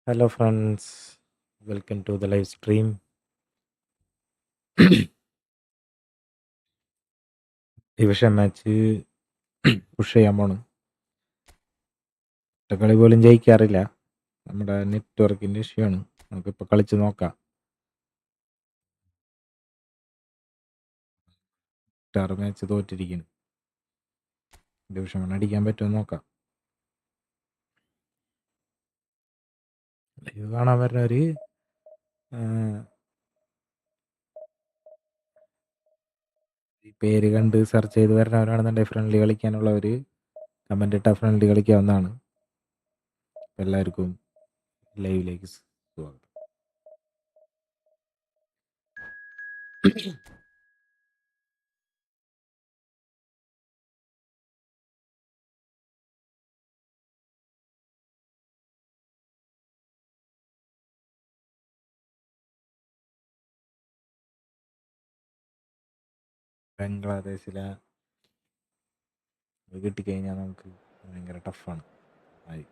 Hello, friends. Welcome to the live stream. Division match push ചെയ്യാൻ പോണ്. കളി പോലും ജയിക്കാറില്ല. നമ്മുടെ നെറ്റ്വർക്കിന്റെ ഇഷ്യൂ ആണ്. നമുക്കിപ്പോൾ കളിച്ച് നോക്കാം. Star match തോറ്റിരിക്കുന്നു. ഡിവിഷൻ 1 അടിക്കാൻ പറ്റുമോ നോക്കാം. ലൈവ് കാണാൻ വരുന്നവര് ഈ പേര് കണ്ട് സെർച്ച് ചെയ്ത് വരുന്നവരാണെന്നുണ്ടെങ്കിൽ ഫ്രണ്ട്ലി കളിക്കാനുള്ളവർ കമന്റ് ഇട്ടാൽ ഫ്രണ്ട്ലി കളിക്കാവുന്നതാണ്. എല്ലാവർക്കും ലൈവിലേക്ക് സ്വാഗതം. ബംഗ്ലാദേശിലെ കിട്ടിക്കഴിഞ്ഞാൽ നമുക്ക് ഭയങ്കര ടഫാണ്. ആയി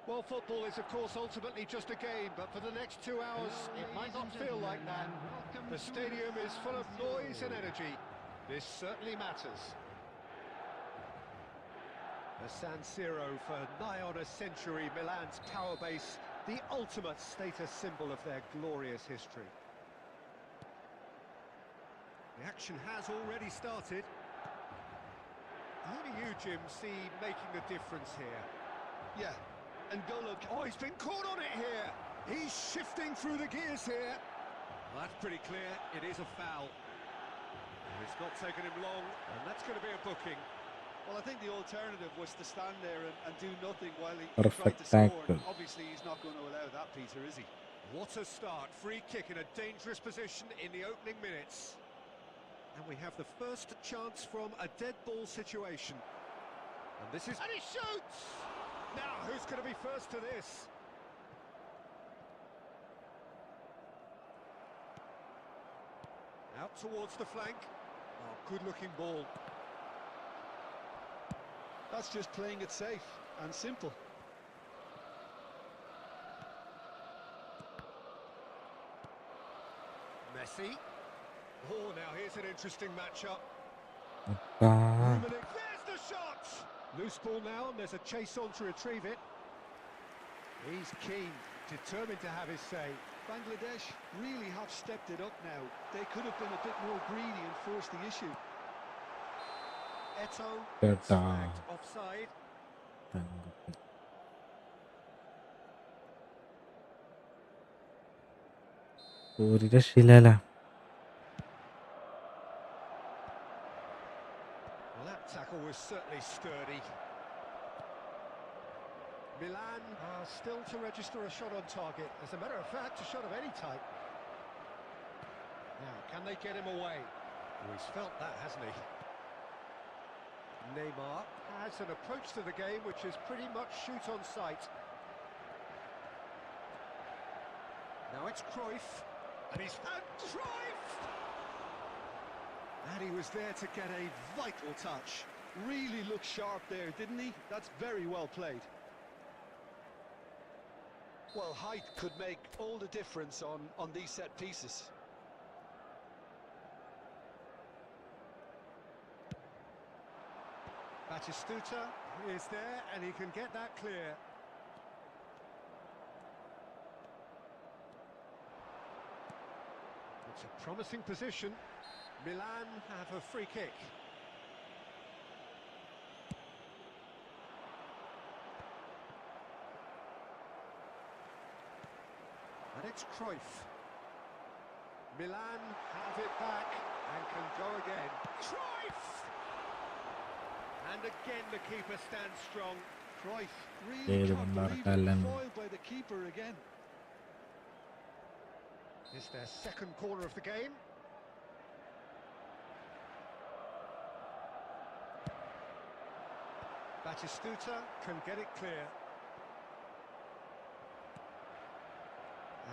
Well, football is, of course, ultimately just a game, but for the next 2 hours, it might not feel like that. The stadium is full of noise and energy. This certainly matters. The San Siro for nigh on a century, Milan's power base, the ultimate status symbol of their glorious history. The action has already started. Who do you, Jim, see making the difference here? Yeah. And go look. Oh, he's been caught on it here. He's shifting through the gears here. Well, that's pretty clear. It is a foul. And it's not taken him long, and that's going to be a booking. Well, I think the alternative was to stand there and do nothing while he Perfect tried to score. tackle. Obviously, he's not going to allow that, Peter, is he? What a start. Free kick in a dangerous position in the opening minutes. And we have the first chance from a dead ball situation. And this is... And he shoots! Now, who's going to be first to this? Out towards the flank. Oh, good-looking ball. That's just playing it safe and simple. Messi. Oh, now here's an interesting matchup. Ah. There's the shot! Loose ball now, and there's a chase on to retrieve it. He's keen, determined to have his say. Bangladesh really have stepped it up now. They could have been a bit more greedy and forced the issue. Eto, Eta. flagged offside. ഒരു രക്ഷയില്ലല്ല. Well, that tackle was certainly sturdy. Milan are still to register a shot on target. As a matter of fact, a shot of any type. Now, can they get him away? Oh, he's felt that, hasn't he? Neymar has an approach to the game which is pretty much shoot on sight. Now it's Cruyff, and he's had Cruyff! And he was there to get a vital touch. Really looked sharp there, didn't he? That's very well played. Well, height could make all the difference on these set pieces. Batistuta is there, and he can get that clear. It's a promising position. Milan have a free kick. And it's Cruyff. Milan have it back and can go again. Cruyff! And again the keeper stands strong. Cruyff really ഏത് can't believe it. കൊണ്ടാർക്കാലം Foiled by the keeper again. It's their second corner of the game. Batistuta can get it clear.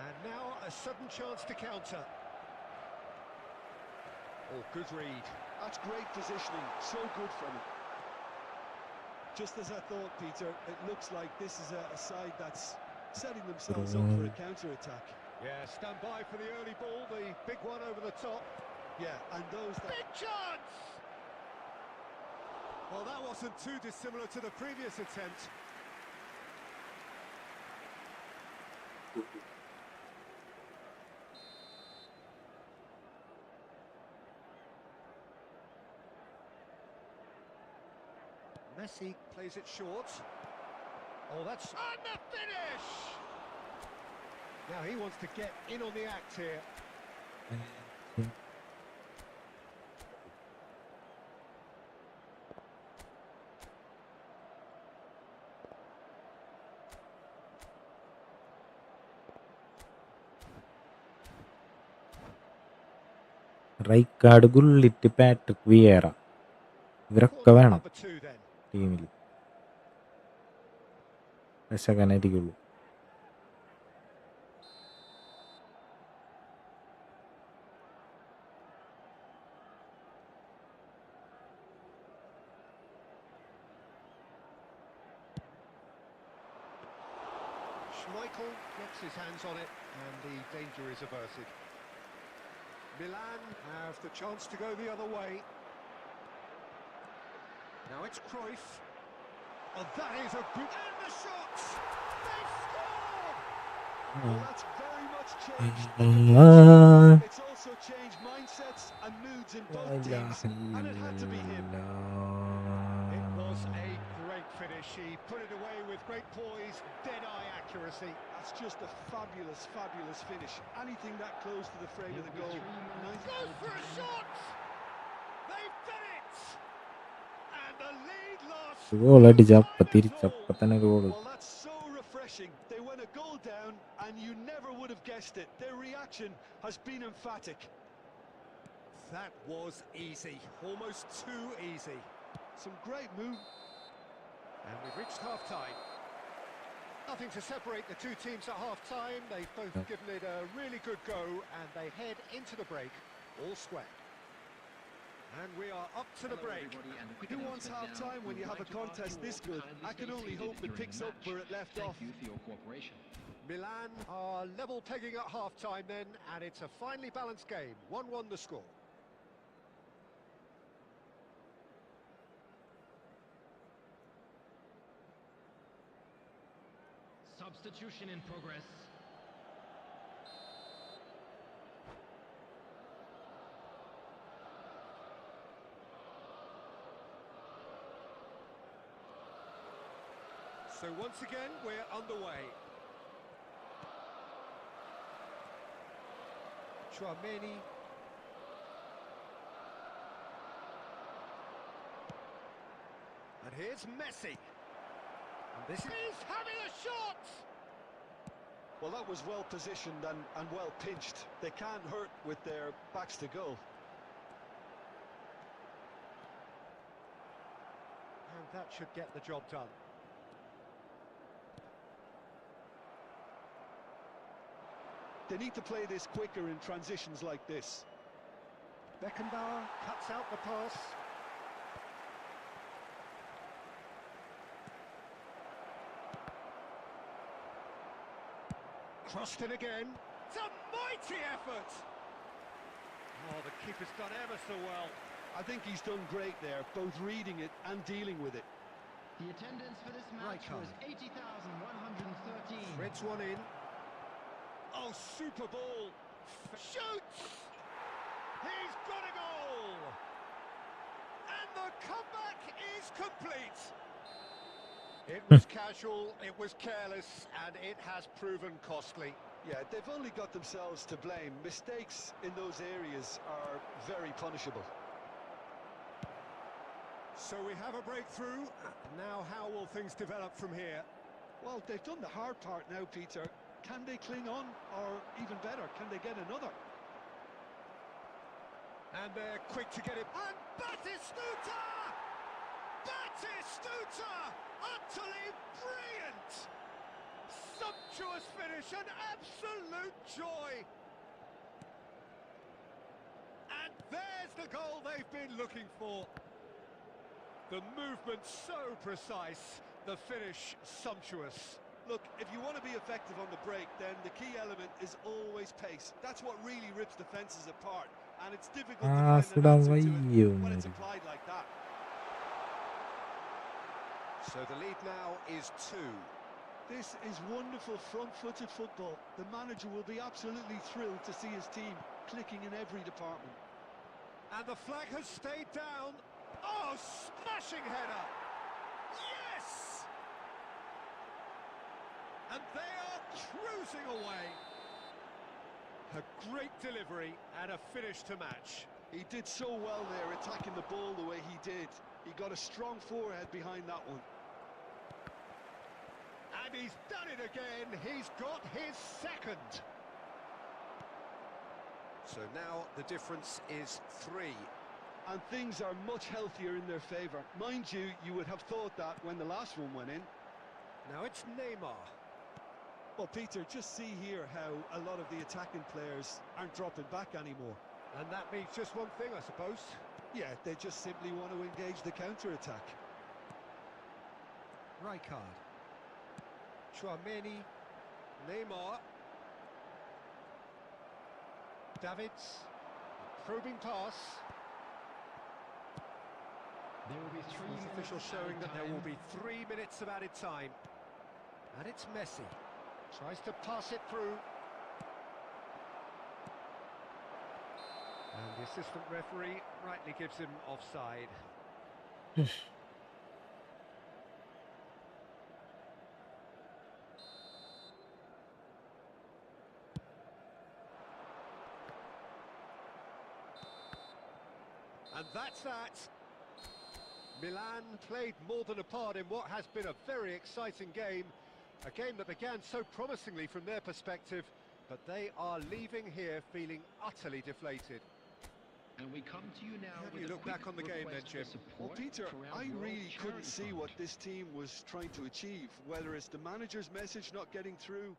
And now a sudden chance to counter. Oh, good read. That's great positioning, so good from him. Just as I thought, Peter, it looks like this is a side that's setting themselves up for a counter-attack. Yeah, stand by for the early ball, the big one over the top. Yeah, and those that... Big chance! Well, that wasn't too dissimilar to the previous attempt. Messi plays it short. Oh, that's... And the finish! Now he wants to get in on the act here. Rijkaard, Gullit, Patrick വിയേറ ഇവരൊക്കെ Corner വേണം number 2 then. ടീമിൽ. രസകനായിരിക്കുള്ളൂ. Schmeichel gets his hands on it and the danger is averted. Milan have the chance to go the other way. Now it's Cruyff. Oh, that is a good... And the shots! They score! Well, that's very much changed. It's also changed mindsets and moods in both teams, and it had to be him. It was a great finish. He put it away with great poise, dead-eye accuracy. That's just a fabulous, fabulous finish. Anything that close to the frame of the goal. Goes for a shot! They've done it! And the lead lost. Goal അടിച്ചപ്പ തിരിച്ചപ്പ തന്നെ goal. Well, that's so refreshing. They went a goal down and you never would have guessed it. Their reaction has been emphatic. That was easy, almost too easy. Some great move. And we've reached half-time. Nothing to separate the two teams at half-time. They've both given it a really good go and they head into the break all square. And we are up to the break. Who wants half-time when you have a contest this good? I can only hope it picks up where it left off. Milan are level pegging at half-time then, and it's a finely balanced game. 1-1 the score. Substitution in progress. So once again, we're underway. Chouameni. And here's Messi. And this is having a shot! Well, that was well positioned and well pinched. They can't hurt with their backs to goal. And that should get the job done. They need to play this quicker in transitions like this. Beckenbauer cuts out the pass. Crossed in again. It's a mighty effort! Oh, the keeper's done ever so well. I think he's done great there, both reading it and dealing with it. The attendance for this match was 80,113. Threads one in. Oh, super ball! Shoots! He's got a goal! And the comeback is complete! It was casual, it was careless, and it has proven costly. Yeah, they've only got themselves to blame. Mistakes in those areas are very punishable. So we have a breakthrough. Now how will things develop from here? Well, they've done the hard part now, Peter. Can they cling on, or even better, can they get another? And they're quick to get it. And Batistuta! Batistuta! Utterly brilliant! Sumptuous finish, an absolute joy! And there's the goal they've been looking for. The movement so precise, the finish sumptuous. Look, if you want to be effective on the break, then the key element is always pace. That's what really rips defences apart, and it's difficult to find an answer to it when it's applied like that. So the lead now is 2. This is wonderful front-footed football. The manager will be absolutely thrilled to see his team clicking in every department. And the flag has stayed down. Oh, smashing header! Yes! And they are cruising away. A great delivery and a finish to match. He did so well there, attacking the ball the way he did. He got a strong forehead behind that one. And he's done it again. He's got his second. So now the difference is 3. And things are much healthier in their favour. Mind you, you would have thought that when the last one went in. Now it's Neymar. Well, Peter, just see here how a lot of the attacking players aren't dropping back anymore. And that means just one thing, I suppose. Yeah, they just simply want to engage the counter-attack. Rijkaard. Chouameni. Neymar. Davids. Probing pass. There will be 3 The official minutes showing added that there will time. be 3 minutes of added time. And it's Messi. Tries to pass it through. And the assistant referee rightly gives him offside. And that's that. Milan played more than a part in what has been a very exciting game. A game that began so promisingly from their perspective, but they are leaving here feeling utterly deflated. And we come to you now How do with you a look quick back on the game then, request for Jim? Well, support Peter, for our I World really couldn't Charity see Fund. what this team was trying to achieve, whether it's the manager's message not getting through.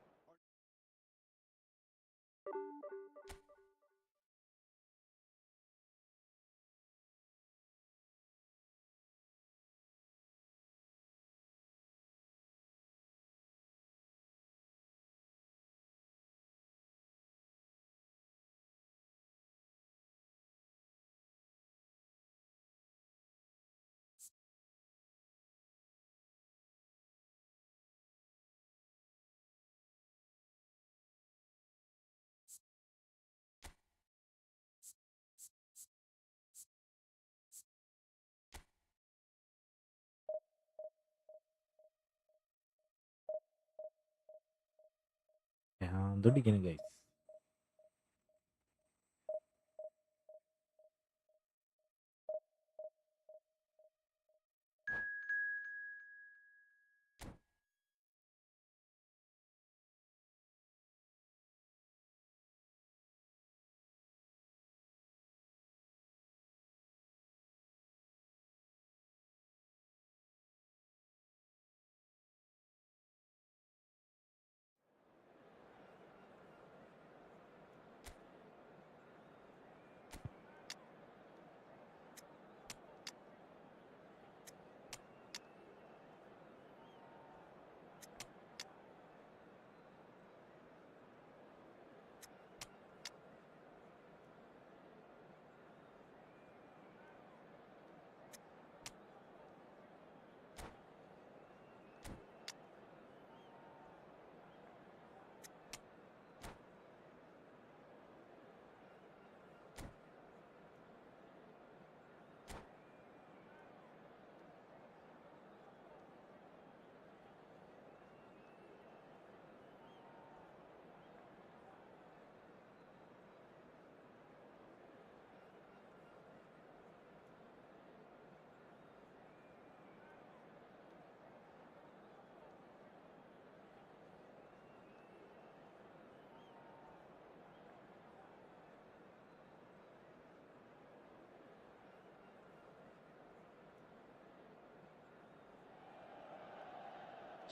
ദുടിക്കുന്നു guys.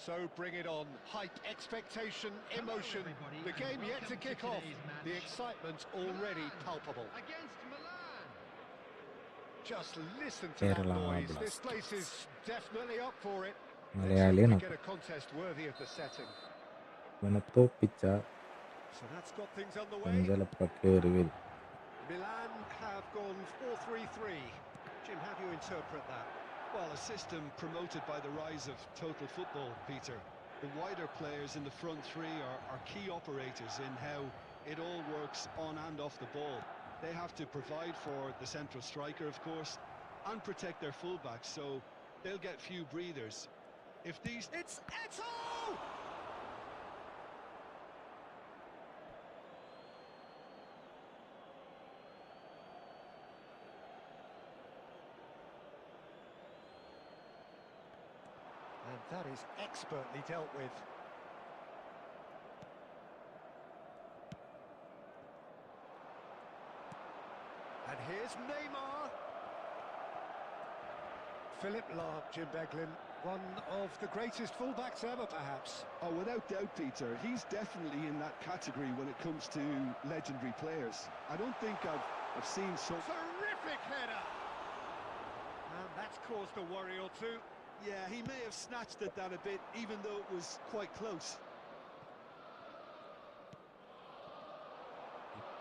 So bring it on. Hype, expectation, emotion. The game yet to kick off. The excitement already palpable. Against Milan. Just listen to that Kerala noise. This Blasters. place is definitely up for it. Let's hope മലയാളിയാണ് we get a contest worthy of the setting. ഇവനെ തോപ്പിച്ച So that's got things underway. ചിലപ്പോൾ കയറി വരും. Milan have gone 4-3-3. Jim, how do you interpret that? Well, a system promoted by the rise of total football, Peter. The wider players in the front three are key operators in how it all works on and off the ball. They have to provide for the central striker, of course, and protect their fullbacks, so they'll get few breathers. If these... It's Eto! And that is expertly dealt with. And here's Neymar. Philip Lahm, Jim Beglin, one of the greatest fullbacks ever, perhaps. Oh, without doubt, Peter, he's definitely in that category when it comes to legendary players. I don't think I've seen so... Terrific header! And that's caused a worry or two. Yeah, he may have snatched at that a bit, even though it was quite close.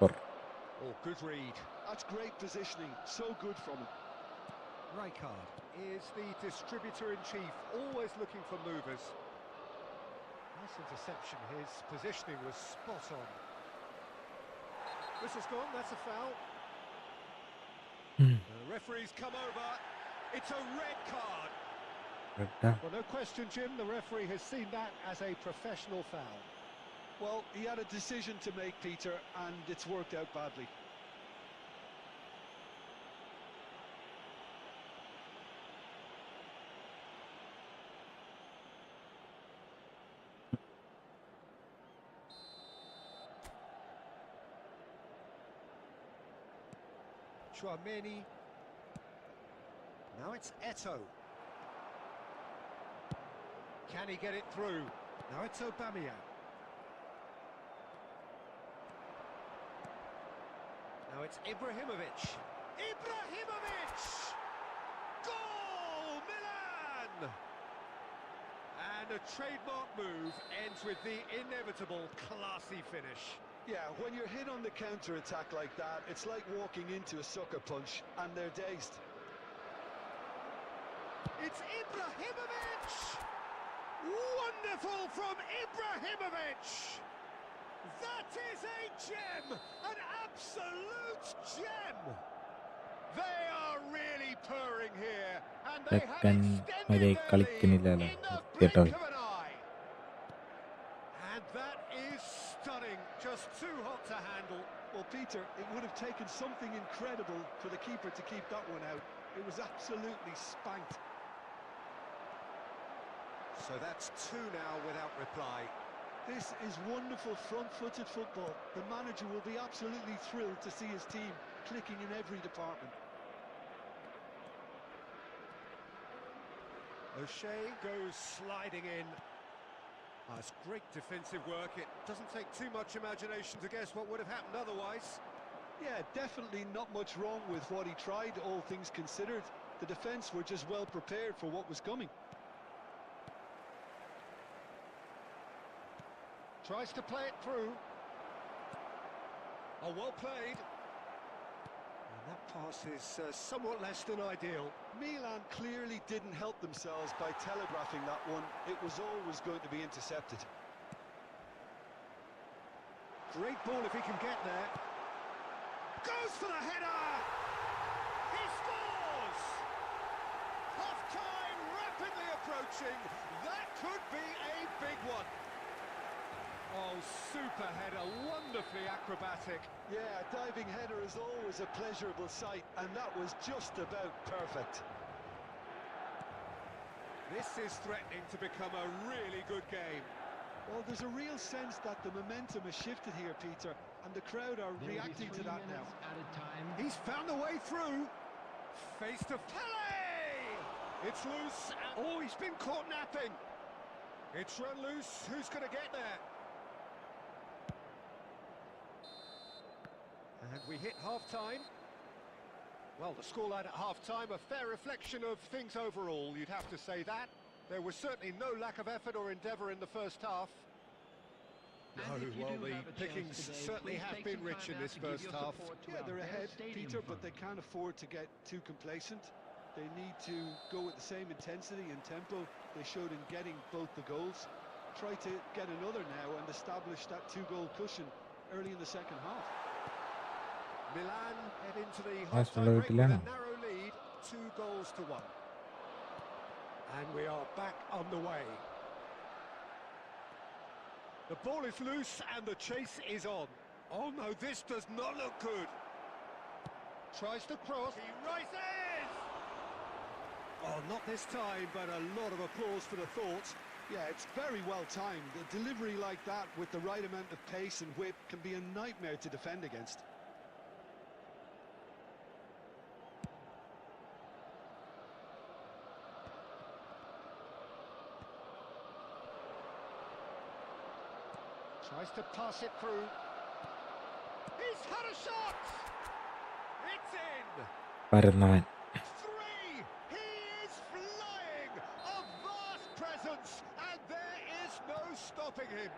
Oh, good read. That's great positioning, so good from him. Rijkaard is the distributor-in-chief, always looking for movers. Nice interception, his positioning was spot on. Whistle's gone, that's a foul. The referee's come over, it's a red card. Well, no question, Jim, the referee has seen that as a professional foul. Well, he had a decision to make, Peter, and it's worked out badly. Chouameni. Now it's Eto. Can he get it through? Now it's Aubameyang. Now it's Ibrahimovic. Ibrahimovic! Goal! Milan! And a trademark move ends with the inevitable classy finish. Yeah, when you're hit on the counter-attack like that, it's like walking into a sucker punch, and they're dazed. It's Ibrahimovic! Wonderful from Ibrahimovic! That is a gem! An absolute gem! They are really purring here, and they have extended their lead in the blink of an eye. And that is stunning, just too hot to handle. Well, Peter, it would have taken something incredible for the keeper to keep that one out. It was absolutely spanked. So that's two now without reply. This is wonderful front-footed football. The manager will be absolutely thrilled to see his team clicking in every department. O'Shea goes sliding in. It's great defensive work. It doesn't take too much imagination to guess what would have happened otherwise. Yeah, definitely not much wrong with what he tried, all things considered. The defence were just well prepared for what was coming. Tries to play it through. Oh, well played. And that pass is somewhat less than ideal. Milan clearly didn't help themselves by telegraphing that one. It was always going to be intercepted. Great ball if he can get there. Goes for the header! He scores! Half-time rapidly approaching. That could be a big one. Oh, super header, wonderfully acrobatic. Yeah, a diving header is always a pleasurable sight, and that was just about perfect. This is threatening to become a really good game. Well, there's a real sense that the momentum has shifted here, Peter, and the crowd are reacting to that now. At a time. He's found a way through. Face to Pele! It's loose. Oh, he's been caught napping. It's run loose. Who's going to get there? And we hit half-time. Well, the scoreline at half-time, a fair reflection of things overall, you'd have to say that. There was certainly no lack of effort or endeavour in the first half. No, well, the pickings certainly have been rich in this first half. Yeah, they're ahead, Peter, but they can't afford to get too complacent. They need to go with the same intensity and tempo they showed in getting both the goals. Try to get another now and establish that two-goal cushion early in the second half. Milan head into the half-time break with a narrow lead, 2-1. And we are back on the way. The ball is loose and the chase is on. Oh no, this does not look good. Tries to cross, he rises! Oh, not this time, but a lot of applause for the thought. Yeah, it's very well timed. A delivery like that with the right amount of pace and whip can be a nightmare to defend against. Tries to pass it through. He's had a shot! It's in! പരന്നവൻ. Three! He is flying! A vast presence, and there is no stopping him.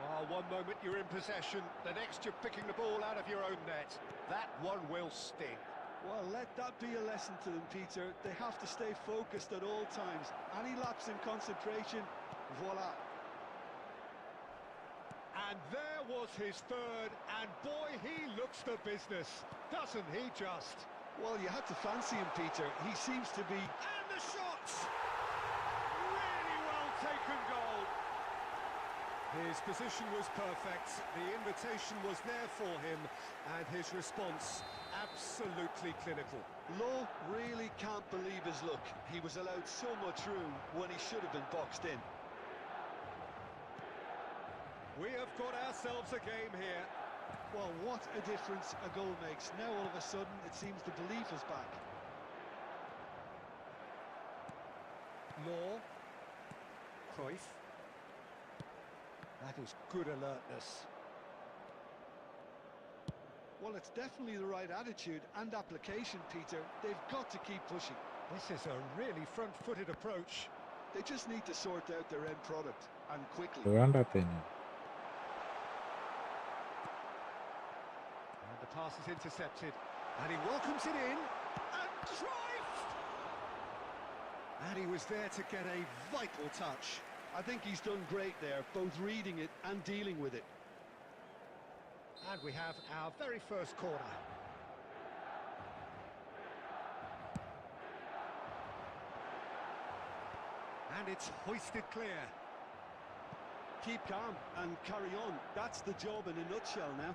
Oh, one moment you're in possession, the next you're picking the ball out of your own net. That one will sting. Well, let that be a lesson to them, Peter. They have to stay focused at all times. Any lapse in concentration, voila. And there was his third, and boy, he looks the business, doesn't he just? Well, you had to fancy him, Peter. He seems to be... And the shots! Really well taken goal. His position was perfect, the invitation was there for him, and his response absolutely clinical. Law really can't believe his luck. He was allowed so much room when he should have been boxed in. We have got ourselves a game here. Well, what a difference a goal makes. Now all of a sudden it seems the belief is back. Law. Cruyff. That is good alertness. Well, it's definitely the right attitude and application, Peter. They've got to keep pushing. This is a really front-footed approach. They just need to sort out their end product, and quickly. വേണ്ടാത്തതിന്. And the pass is intercepted, and he welcomes it in, and Cruyff! And he was there to get a vital touch. I think he's done great there, both reading it and dealing with it. And we have our very first corner. And it's hoisted clear. Keep calm and carry on. That's the job in a nutshell now.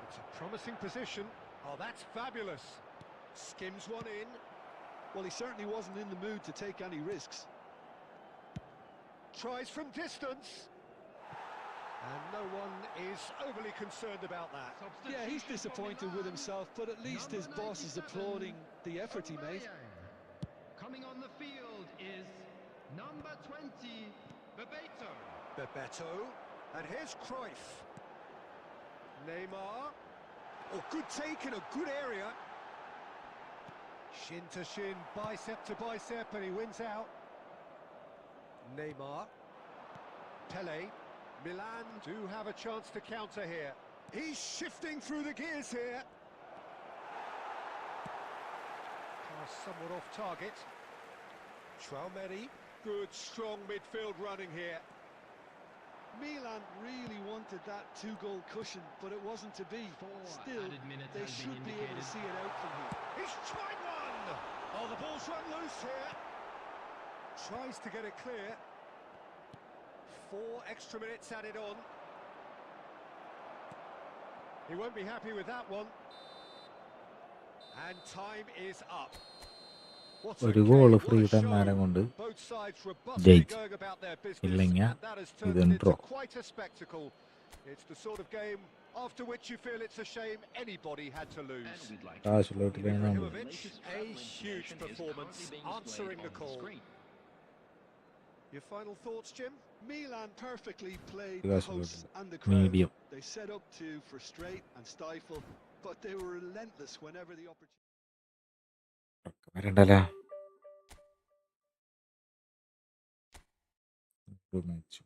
It's a promising position. Oh, that's fabulous. Skims one in. Well, he certainly wasn't in the mood to take any risks. Tries from distance. And no one is overly concerned about that. Yeah, he's disappointed with himself, but at least his boss is applauding the effort he made. Coming on the field is number 20, Bebeto. Bebeto. And here's Cruyff. Neymar. Oh, good take in a good area. Shin to shin, bicep to bicep, and he wins out. Neymar. Pele. Milan do have a chance to counter here. He's shifting through the gears here. Pass somewhat off target. Traumeri. Good, strong midfield running here. Milan really wanted that two-goal cushion, but it wasn't to be. Still, they should be able to see it out from here. He's tried one! Oh, the ball's run loose here. Tries to get it clear. 4 extra minutes added on. He won't be happy with that one. And time is up. ഒരു goal free തന്നാലും കൊണ്ട് ജയിച്ചു. ഇല്ലെങ്കിൽ ഇതൊരു draw. It's the sort of game after which you feel it's a shame anybody had to lose. കാശുള്ളോട്ടിലാണ് നമ്മൾ. Ibrahimovic, a huge performance, answering the call. Your final thoughts, Jim? Milan perfectly played You the guys hosts look and the crowd. medium. They set up to frustrate and stifle, but they were relentless whenever the opportunity. വരണ്ടല്ല. Good match.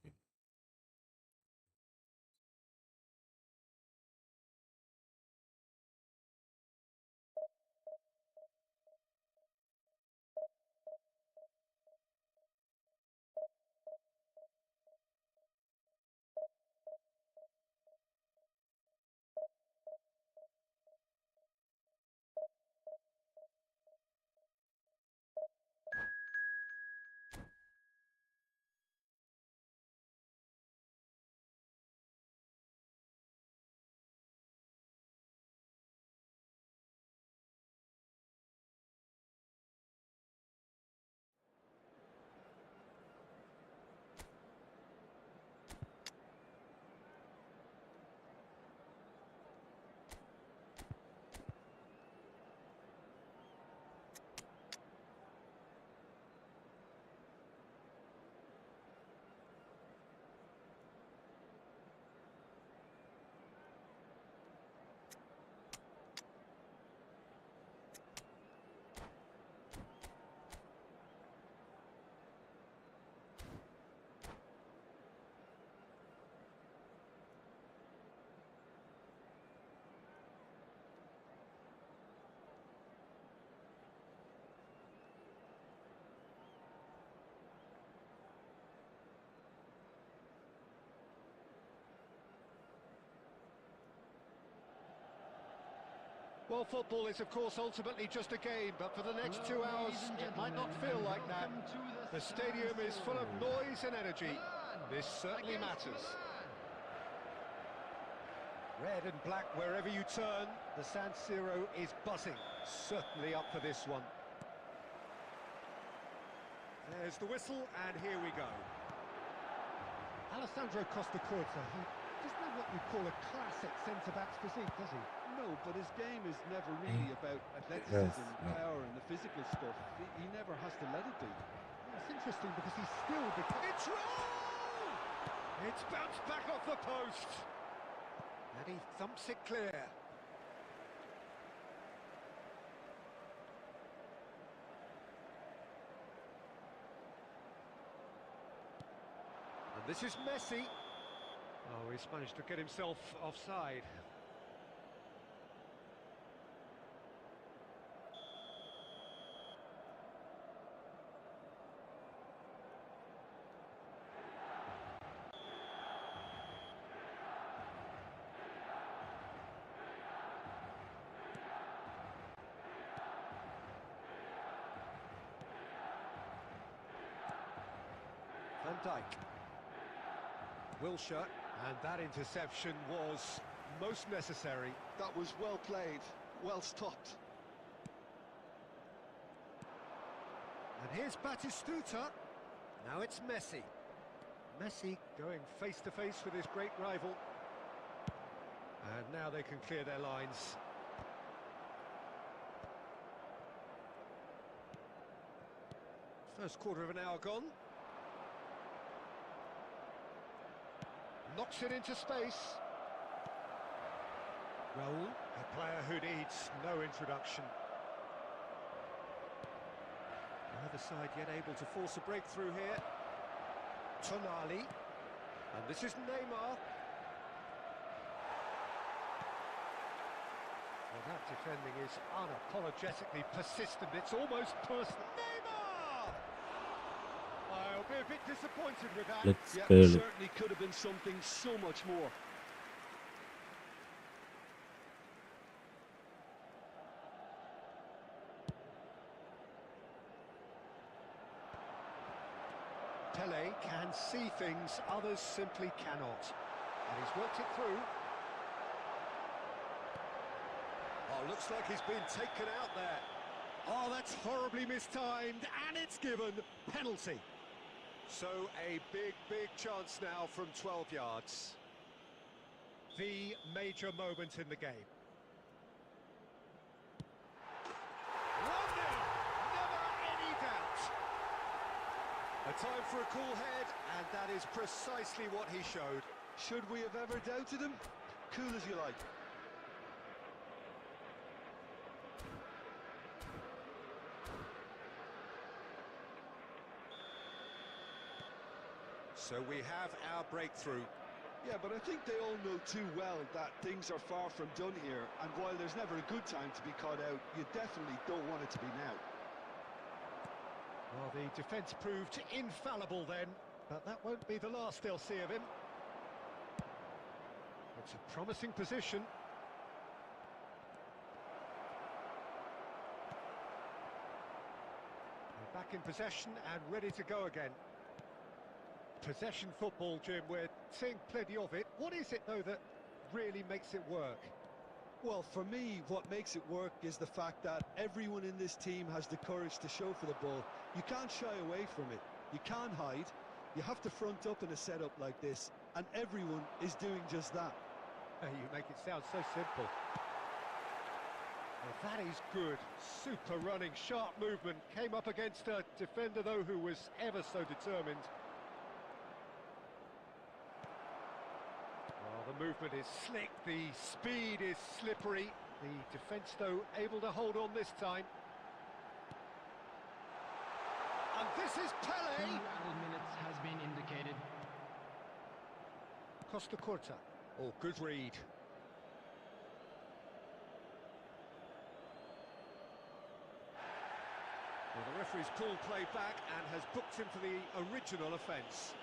Well, football is, of course, ultimately just a game, but for the next 2 hours, it might not feel like that. The stadium is full of noise and energy. This certainly matters. Red and black wherever you turn, the San Siro is buzzing. Certainly up for this one. There's the whistle, and here we go. Alessandro Costa Curta, he doesn't have what you call a classic centre-back's physique, does he? No, but his game is never really about athleticism, power and the physical stuff. He never has to let it be. It's interesting because he's still it's roll! It's bounced back off the post. And he thumps it clear. And this is Messi. Oh, he's managed to get himself offside. Van Dijk. Wilshere, and that interception was most necessary. That was well played, well stopped. And here's Batistuta. Now it's Messi. Messi going face to face with his great rival. And now they can clear their lines. First quarter of an hour gone. Knocks it into space. Raul, a player who needs no introduction. Neither side yet able to force a breakthrough here. Tonali. And this is Neymar. Well, that defending is unapologetically persistent. It's almost personal. Neymar! I'll be a bit disappointed with that. Let's Yeah, go. certainly could have been something so much more. Pele can see things others simply cannot. And he's worked it through. Oh, looks like he's been taken out there. Oh, that's horribly mistimed, and it's given penalty. So a big chance now from 12 yards. the major moment in the game. 1-0, never any doubt. A time for a cool head, and that is precisely what he showed. Should we have ever doubted him? Cool as you like. So we have our breakthrough. Yeah, but I think they all know too well that things are far from done here, and while there's never a good time to be caught out, you definitely don't want it to be now. Well, the defence proved infallible then, but that won't be the last they'll see of him. It's a promising position. We're back in possession and ready to go again. Possession football, Jim, we're seeing plenty of it. What is it, though, that really makes it work? Well, for me, what makes it work is the fact that everyone in this team has the courage to show for the ball. You can't shy away from it. You can't hide. You have to front up in a setup like this, and everyone is doing just that. You make it sound so simple. Well, that is good. Super running, sharp movement. Came up against a defender, though, who was ever so determined. Well, the movement is slick, the speed is slippery. The defence, though, able to hold on this time. And this is 2 Pele! added minutes has been indicated. Costa Curta. Oh, good read. Well, the referee's pulled play back and has booked him for the original offence.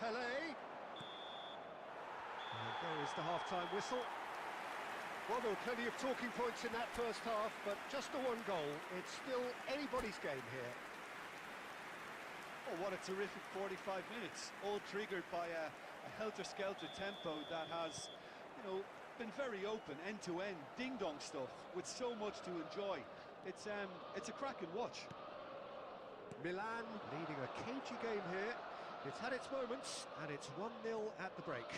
Pele. And there is the half-time whistle. Well, there were plenty of talking points in that first half, but just the one goal. It's still anybody's game here. Oh, what a terrific 45 minutes, all triggered by a helter-skelter tempo that has, been very open, end-to-end, ding-dong stuff, with so much to enjoy. It's a cracking watch. Milan leading a cagey game here. It's had its moments, and it's 1-0 at the break.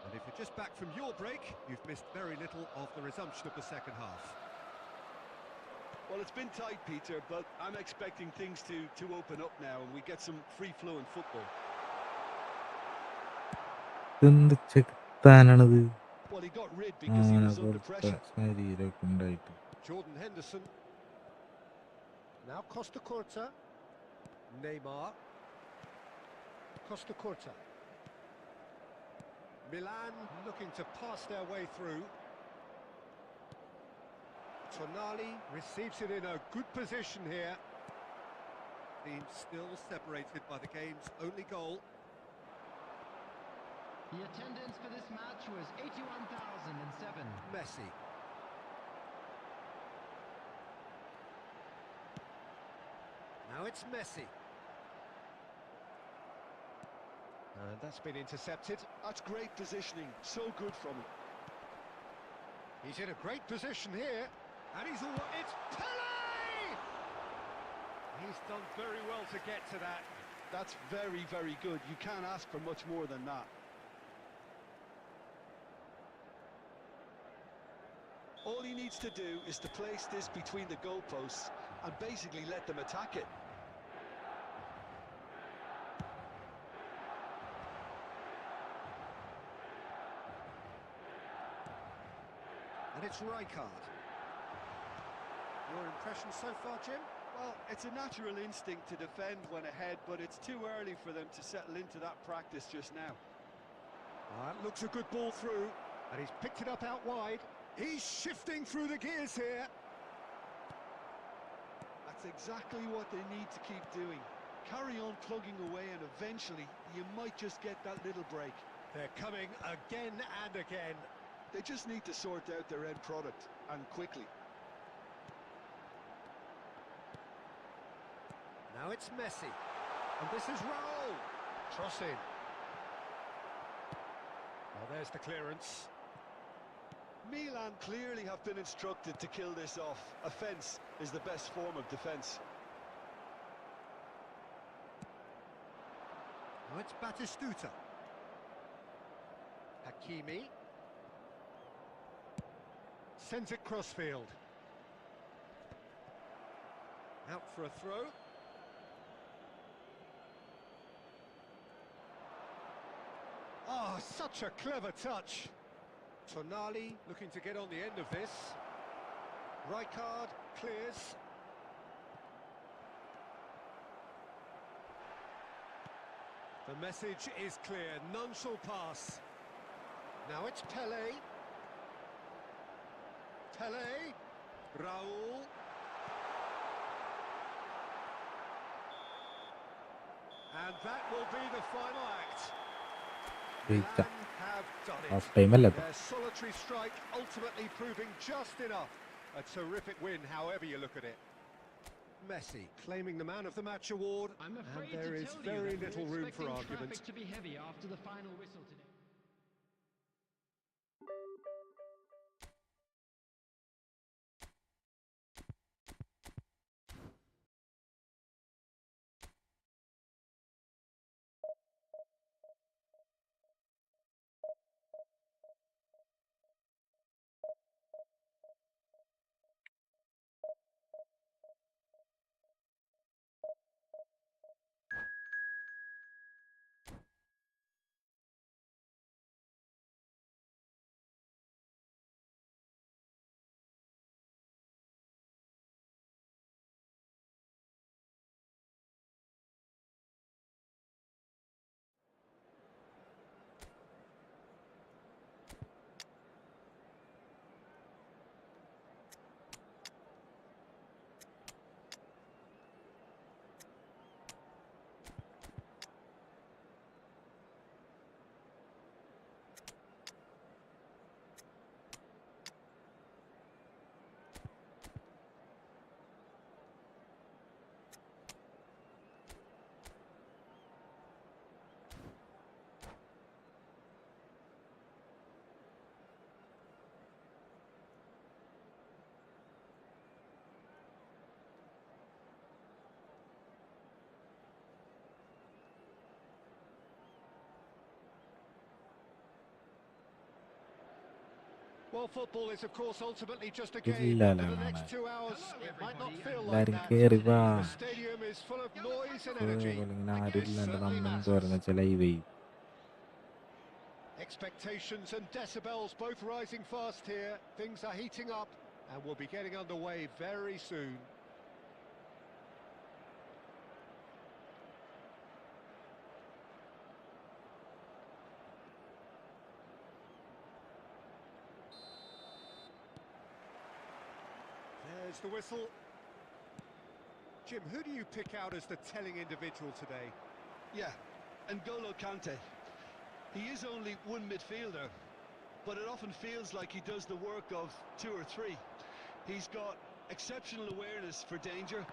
And if you're just back from your break, you've missed very little of the resumption of the second half. Well, it's been tight, Peter, but I'm expecting things to open up now and we get some free-flowing football. ഇതെന്ത് ചെകുത്താനാണിത്? Well, he got rid because he was under പോലത്തെ pressure. ശരീരമൊക്കെ ഉണ്ടായിട്ട്. Jordan Henderson. Now Costa Curta. Neymar. Costa Curta. Milan looking to pass their way through. Tonali receives it in a good position here. Team still separated by the game's only goal. The attendance for this match was 81,007. Messi. Now it's Messi. And that's been intercepted. That's great positioning, so good from him. He's in a great position here. And he's all... It's Pele! He's done very well to get to that. That's very, very good. You can't ask for much more than that. All he needs to do is to place this between the goalposts and basically let them attack it. And it's Rijkaard. Your impression so far, Jim? Well, it's a natural instinct to defend when ahead, but it's too early for them to settle into that practice just now. That looks a good ball through, and he's picked it up out wide. He's shifting through the gears here. That's exactly what they need to keep doing. Carry on plugging away, and eventually you might just get that little break. They're coming again and again. They just need to sort out their end product, and quickly. Now it's Messi. And this is Raul. Cross in. Well, there's the clearance. Milan clearly have been instructed to kill this off. Offence is the best form of defence. Now it's Batistuta. Hakimi. Sends it crossfield. Out for a throw. Oh, such a clever touch. Tonali looking to get on the end of this. Rijkaard clears. The message is clear, none shall pass. Now it's Pele. Pele. Raul. And that will be the final act. ജയിച്ച Milan have done half it. Time അല്ലേ ഇപ്പൊ? Their solitary strike ultimately proving just enough. A terrific win, however you look at it. Messi claiming the Man of the Match award, I'm and afraid there to is tell you very that little we're room for expecting argument. traffic to be heavy after the final whistle today. Well, football is, of course, ultimately just a game. ഇല്ല For the next 2 hours, Hello, it might not everybody, feel and like എല്ലാരും that. കേറി വാ. The stadium is full of noise and energy. ഇങ്ങനെ It ആരുമില്ലാണ്ട് certainly നമ്മൾ എന്ത് matters. പറയുന്ന വെച്ചാൽ live ചെയ്യും. Expectations and decibels both rising fast here. Things are heating up and we'll be getting underway very soon. There's the whistle. Jim, who do you pick out as the telling individual today? Yeah, N'Golo Kante. He is only one midfielder, but it often feels like he does the work of two or three. He's got exceptional awareness for danger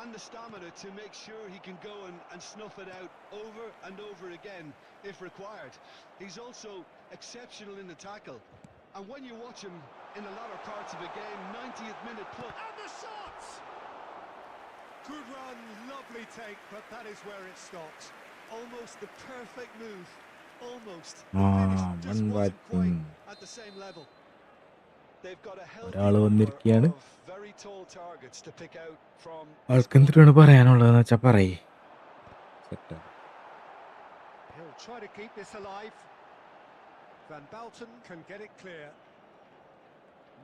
and the stamina to make sure he can go and snuff it out over and over again if required. He's also exceptional in the tackle. And when you watch him in the latter parts of a game, 90th minute plus... And the shot! Good run, lovely take, but that is where it stopped. Almost the perfect move. Almost. ആ The finish just wasn't വൻവാറ്റും quite at the same level. They've got a healthy ഒരാള് number വന്നിരിക്കുകയാണ്. of very tall targets to pick out from. ആൾക്ക് എന്തിനാണ് പറയാനുള്ളതെന്ന് വെച്ചാ പറയേ. He'll try to keep this alive. Van Balten can get it clear.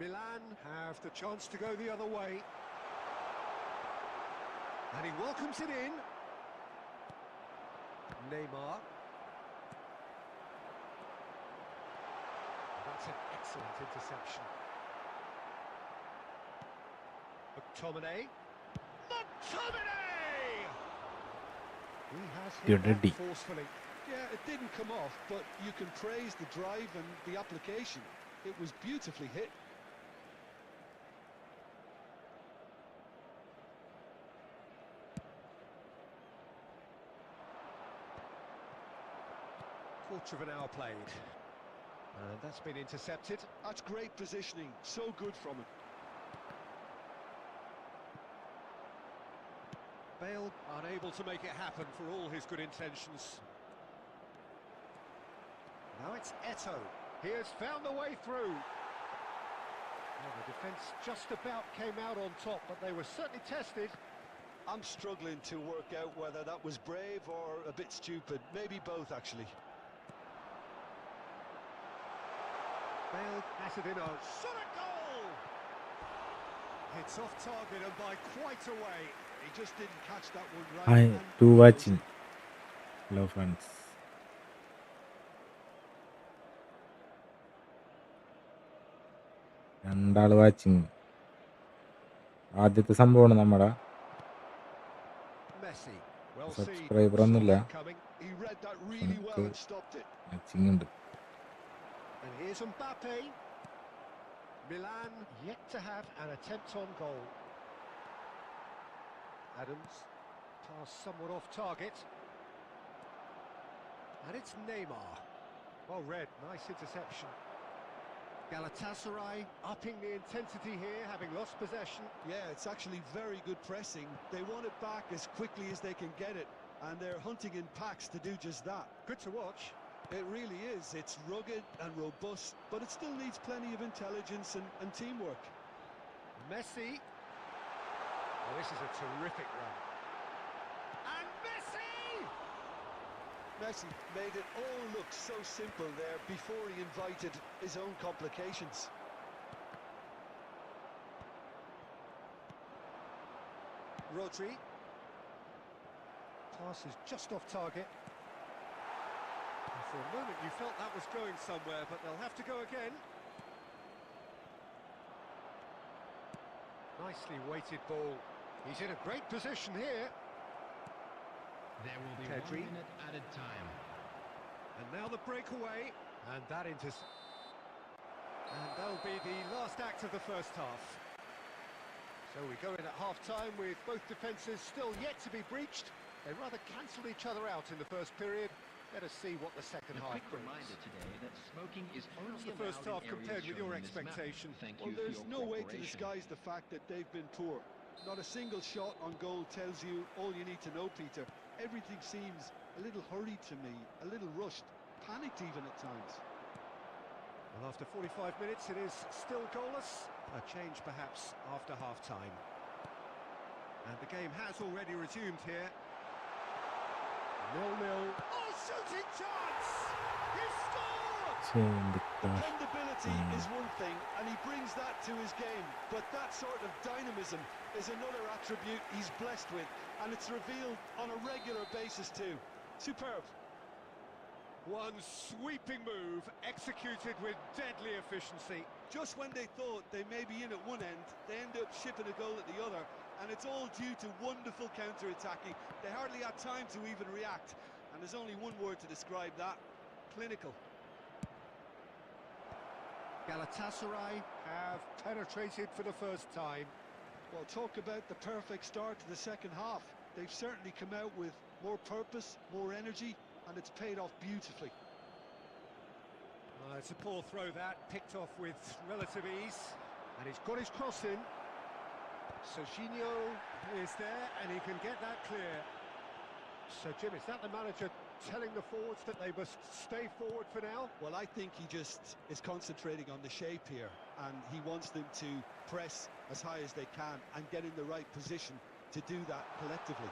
Milan have the chance to go the other way. And he welcomes it in. Neymar. That's an excellent interception. McTominay. McTominay! He has You're hit that ready. forcefully. Yeah, it didn't come off, but you can praise the drive and the application. It was beautifully hit. Quarter of an hour played. And that's been intercepted. That's great positioning. So good from him. Bale unable to make it happen for all his good intentions. Now it's Eto. He has found the way through. Well, the defence just about came out on top, but they were certainly tested. I'm struggling to work out whether that was brave or a bit stupid. Maybe both, actually. Bale has it in a shot at goal! Hits off target and by quite a way. He just didn't catch that one right. Hi and to watching. Hello friends. രണ്ടാൾ watching. ആദ്യത്തെ സംഭവമാണ് നമ്മുടെ Messi. Well seen. Subscriber ഒന്നുമില്ല, He read that really well and stopped it. Watching ഉണ്ട്. And here's Mbappe. Milan yet to have an attempt on goal. Adams, pass somewhat off target. And it's Neymar. Well read, nice interception. Galatasaray upping the intensity here, having lost possession. Yeah, it's actually very good pressing. They want it back as quickly as they can get it, and they're hunting in packs to do just that. Good to watch. It really is. It's rugged and robust, but it still needs plenty of intelligence and teamwork. Messi. Oh, this is a terrific run. And Messi! Messi made it all look so simple there before he invited his own complications. Rodri. Pass is just off target. And for a moment you felt that was going somewhere, but they'll have to go again. Nicely weighted ball. He's in a great position here. There will be Pedri. 1 minute added time. And now the breakaway, and that And that'll be the last act of the first half. So we go in at half-time with both defences still yet to be breached. They rather cancelled each other out in the first period. Let us see what the second A half quick brings. reminder today that smoking is only How's the first allowed half in compared areas with your shown in this map. expectation? Thank Well, you for there's your no way to cooperation. disguise the fact that they've been poor. Not a single shot on goal tells you all you need to know, Peter. Everything seems a little hurried to me, a little rushed, panicked even at times. Well, after 45 minutes it is still goalless. A change perhaps after half-time. And the game has already resumed here. 0-0. Oh, shooting chance! He scored! Dependability is one thing, and he brings that to his game. But that sort of dynamism is another attribute he's blessed with, and it's revealed on a regular basis too. Superb. One sweeping move, executed with deadly efficiency. Just when they thought they may be in at one end, they end up shipping a goal at the other, and it's all due to wonderful counter-attacking. They hardly had time to even react, and there's only one word to describe that: clinical. Galatasaray have penetrated for the first time. Well, talk about the perfect start to the second half. They've certainly come out with more purpose, more energy, and it's paid off beautifully. It's a poor throw that, picked off with relative ease. And he's got his cross in. Serginho is there, and he can get that clear. So, Jim, is that the manager telling the forwards that they must stay forward for now? Well, I think he just is concentrating on the shape here, and he wants them to press as high as they can and get in the right position to do that collectively.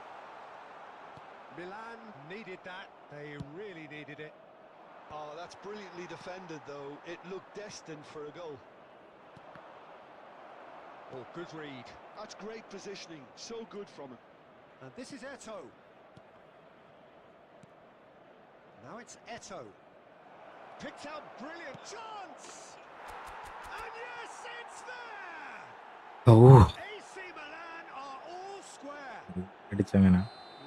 Milan needed that. They really needed it. Oh, that's brilliantly defended, though. It looked destined for a goal. Oh, good read. That's great positioning. So good from him. And this is Eto. Now it's Eto. Picked out, brilliant chance! And yes, it's there! Oh, AC Milan are all square. അടിച്ചങ്ങനെ.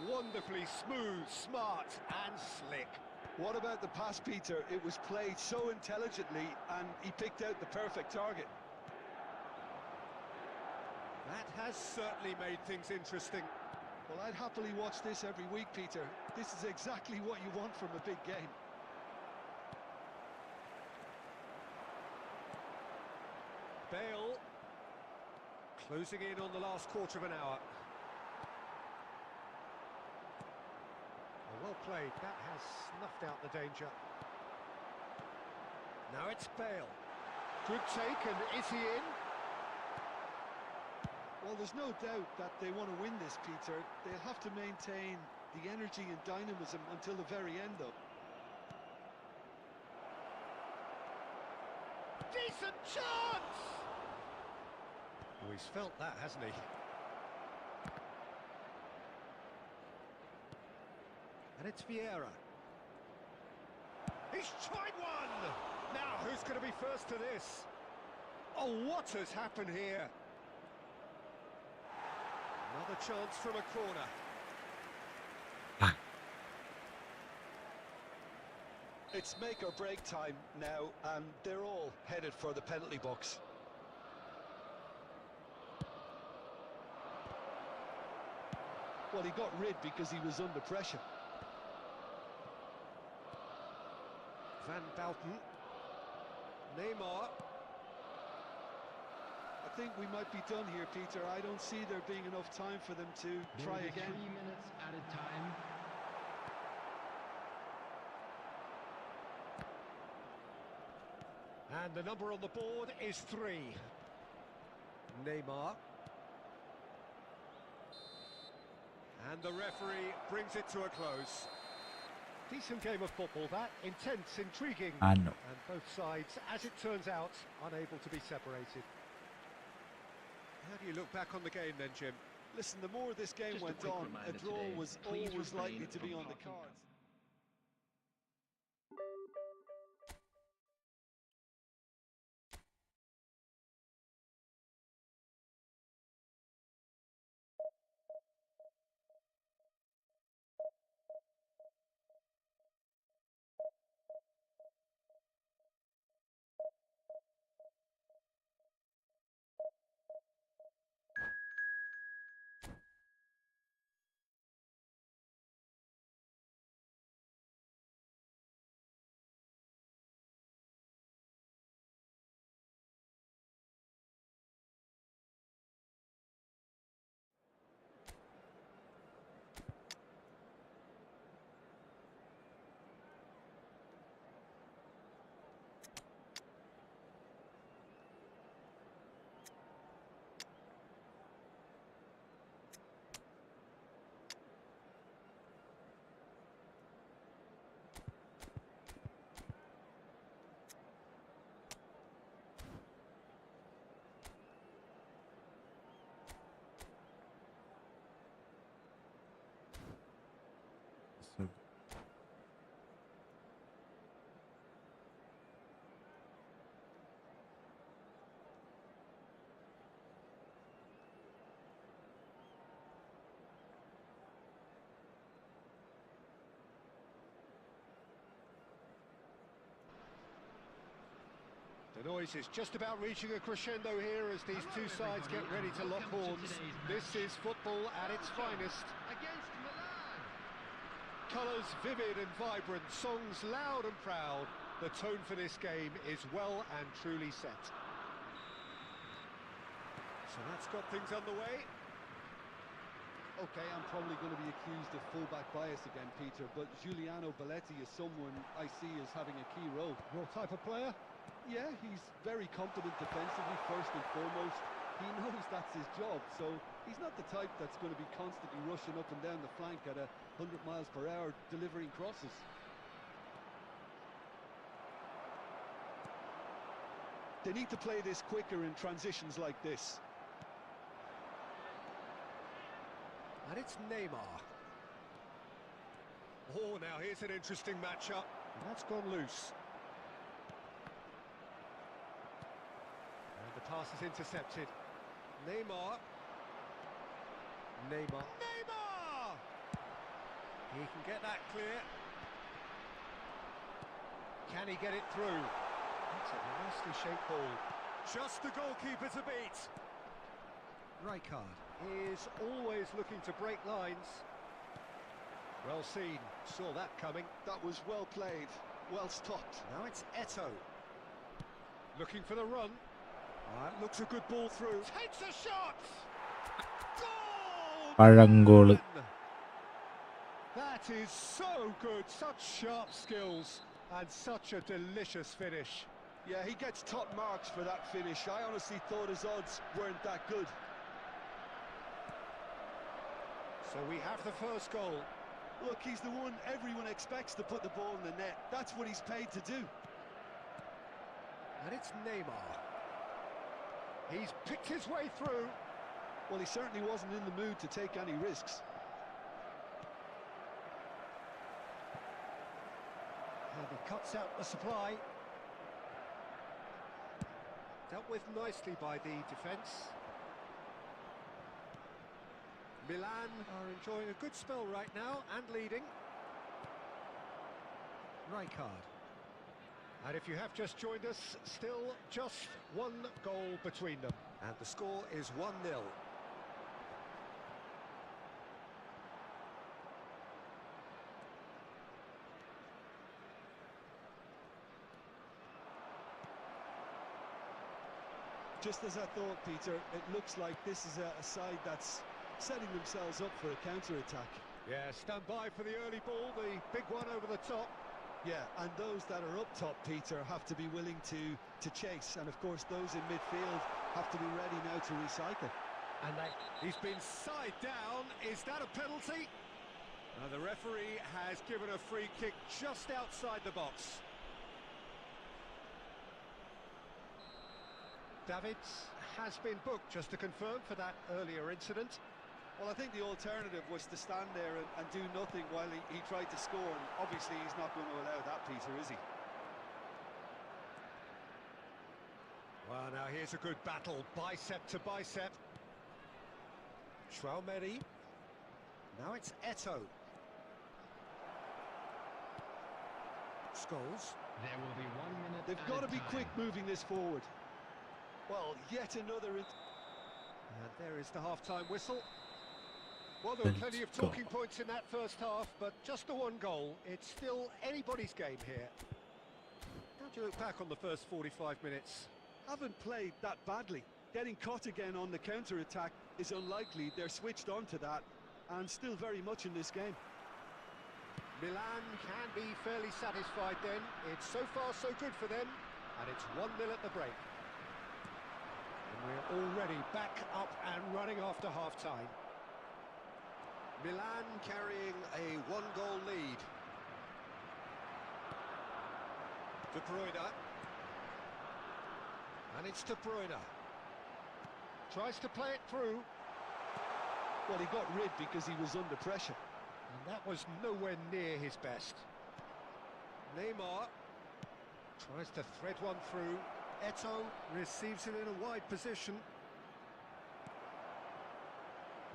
Wonderfully smooth, smart and slick. What about the pass, Peter? It was played so intelligently, and he picked out the perfect target. That has certainly made things interesting. Well, I'd happily watch this every week, Peter. This is exactly what you want from a big game. Bale closing in on the last quarter of an hour. Well played, that has snuffed out the danger. Now it's Bale. Good take, and is he in? Well, there's no doubt that they want to win this, Peter. They'll have to maintain the energy and dynamism until the very end, though. Decent chance! Oh, he's felt that, hasn't he? And it's Vieira. He's tried one! Now, who's going to be first to this? Oh, what has happened here? Another chance from a corner. It's make or break time now, and they're all headed for the penalty box. Well, he got rid because he was under pressure. Van Bouten. Neymar. I think we might be done here, Peter. I don't see there being enough time for them to try again. 3 minutes at a time. And the number on the board is 3. Neymar. And the referee brings it to a close. Decent game of football, that. Intense, intriguing. No. And both sides, as it turns out, unable to be separated. How do you look back on the game then, Jim? Listen, the more this game Just a went quick on, reminder a draw today, was please always refrain likely to be from on the talking. cards. So The noise is just about reaching a crescendo here as these two sides get ready to lock horns. This is football at its finest. Against Milan. Colours vivid and vibrant, songs loud and proud. The tone for this game is well and truly set. So that's got things underway. Okay, I'm probably going to be accused of fullback bias again, Peter, but Giuliano Belletti is someone I see as having a key role. Your type of player? Yeah, he's very competent defensively, first and foremost. He knows that's his job, so he's not the type that's going to be constantly rushing up and down the flank at 100 miles per hour, delivering crosses. They need to play this quicker in transitions like this. And it's Neymar. Oh, now here's an interesting matchup. That's gone loose. And the pass is intercepted. Neymar. Neymar. Neymar! He can get that clear. Can he get it through? That's a nicely shaped ball. Just the goalkeeper to beat. Rijkaard is always looking to break lines. Well seen, saw that coming. That was well played, well stopped. Now it's Eto. Looking for the run. That looks a good ball through. Takes a shot! Goal! Parangol. That is so good, such sharp skills and such a delicious finish. Yeah, he gets top marks for that finish. I honestly thought his odds weren't that good. So we have the first goal. Look, he's the one everyone expects to put the ball in the net. That's what he's paid to do. And it's Neymar. He's picked his way through. Well, he certainly wasn't in the mood to take any risks. And he cuts out the supply. Dealt with nicely by the defence. Milan are enjoying a good spell right now and leading. Rijkaard. And if you have just joined us, still just one goal between them. And the score is 1-0. Just as I thought, Peter, it looks like this is a side that's setting themselves up for a counter-attack. Yeah, stand by for the early ball, the big one over the top. Yeah, and those that are up top, Peter, have to be willing to chase. And, of course, those in midfield have to be ready now to recycle. And he's been side down. Is that a penalty? The referee has given a free kick just outside the box. Davids has been booked, just to confirm, for that earlier incident. Well, I think the alternative was to stand there and do nothing while he tried to score, and obviously he's not going to allow that, Peter, is he? Well, now here's a good battle, bicep to bicep. Traumeri. Now it's Eto'o. Scholes. There will be 1 minute. They've got to be quick moving this forward. Well, yet another... And there is the half-time whistle. Well, there were plenty of talking points in that first half, but just the one goal. It's still anybody's game here. How do you look back on the first 45 minutes? Haven't played that badly. Getting caught again on the counter-attack is unlikely. They're switched on to that, and still very much in this game. Milan can be fairly satisfied then. It's so far so good for them, and it's 1-0 at the break. And we're already back up and running after half-time. Milan carrying a one-goal lead. De Bruyne. And it's De Bruyne. Tries to play it through. Well, he got rid because he was under pressure. And that was nowhere near his best. Neymar tries to thread one through. Eto'o receives it in a wide position.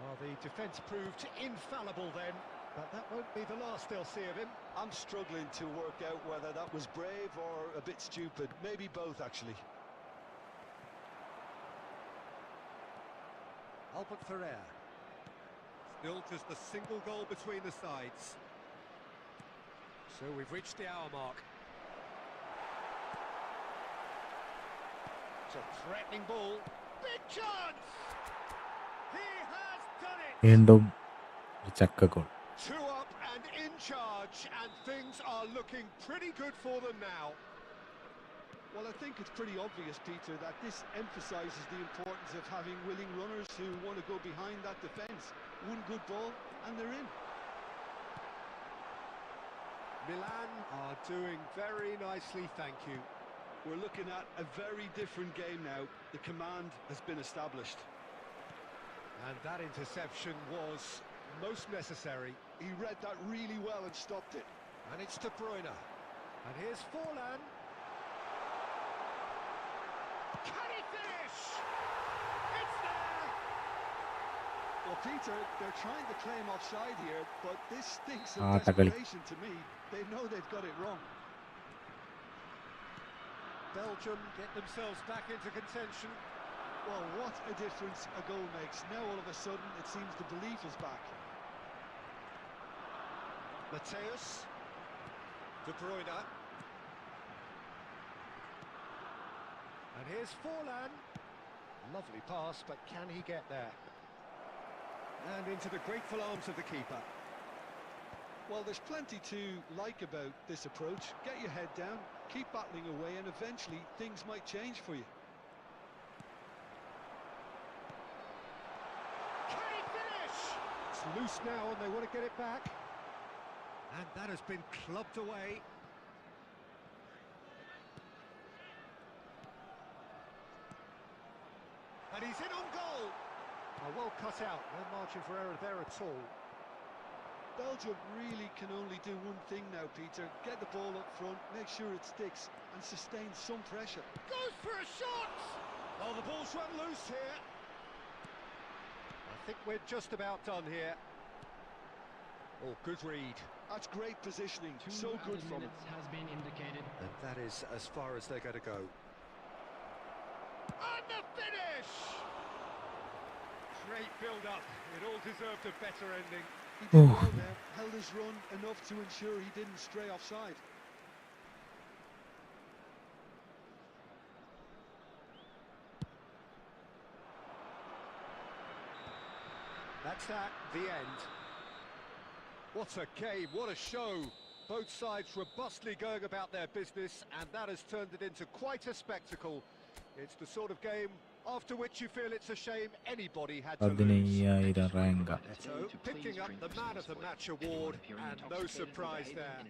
Well, the defence proved infallible then, but that won't be the last they'll see of him. I'm struggling to work out whether that was brave or a bit stupid. Maybe both, actually. Albert Ferrer. Still just a single goal between the sides. So we've reached the hour mark. It's a threatening ball. Big chance! He has done it! വീണ്ടും ഒരു ചക്ക goal. 2 up and in charge, and things are looking pretty good for them now. Well, I think it's pretty obvious, Peter, that this emphasises the importance of having willing runners who want to go behind that defence. One good ball, and they're in. Milan are doing very nicely, thank you. We're looking at a very different game now. The command has been established. And that interception was most necessary. He read that really well and stopped it. And it's De Bruyne. And here's Forlan. Can he finish? It's there! Well, Peter, they're trying to claim offside here, but this stinks of tackle. desperation to me. They know they've got it wrong. Belgium get themselves back into contention. Well, what a difference a goal makes. Now all of a sudden it seems the belief is back. Mateus. De Bruyne. And here's Forlan. Lovely pass, but can he get there? And into the grateful arms of the keeper. Well, there's plenty to like about this approach. Get your head down, Keep battling away and eventually things might change for you. Can he finish? It's loose now and they want to get it back. And that has been clubbed away. And he's in on goal. Well cut out, no margin for error there at all. Belgium really can only do one thing now, Peter. Get the ball up front, make sure it sticks, and sustain some pressure. Goes for a shot! Oh, the ball's run loose here. I think we're just about done here. Oh, good read. That's great positioning, so good from him. Has been indicated. And that is as far as they're going to go. And the finish! Great build-up. It all deserved a better ending. He did well there, held his run enough to ensure he didn't stray offside. That's that, the end. What a game, what a show. Both sides robustly going about their business, and that has turned it into quite a spectacle. It's the sort of game after which you feel it's a shame anybody had to lose. 15,000 റാങ്ക. So, picking up the Man of the Match award, and no surprise there.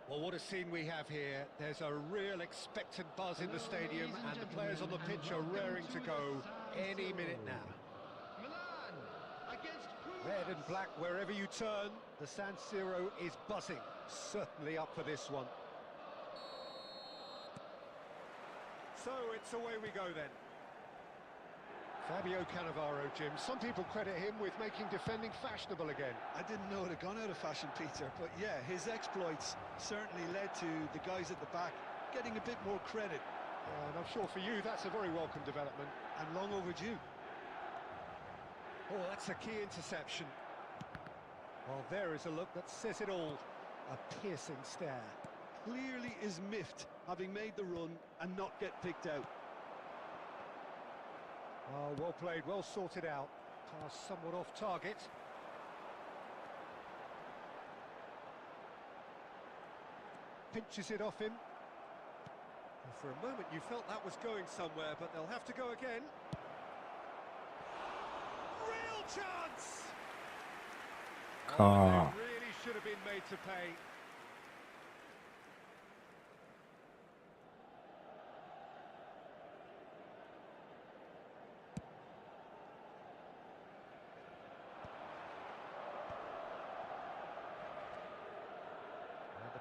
Well, what a scene we have here. There's a real expectant buzz in the stadium, and the players on the pitch are raring to go any minute now. Milan against Red and black wherever you turn, the San Siro is buzzing. Certainly up for this one. So it's away we go then. Fabio Cannavaro, Jim. Some people credit him with making defending fashionable again. I didn't know it had gone out of fashion, Peter, but yeah, his exploits certainly led to the guys at the back getting a bit more credit. And I'm sure for you that's a very welcome development. And long overdue. Oh, that's a key interception. Well, there is a look that says it all. A piercing stare. Clearly is miffed, having made the run and not get picked out. Oh, well played, well sorted out. Pass somewhat off target. Pinches it off him. And for a moment you felt that was going somewhere, but they'll have to go again. Real chance! Oh, they really should have been made to pay.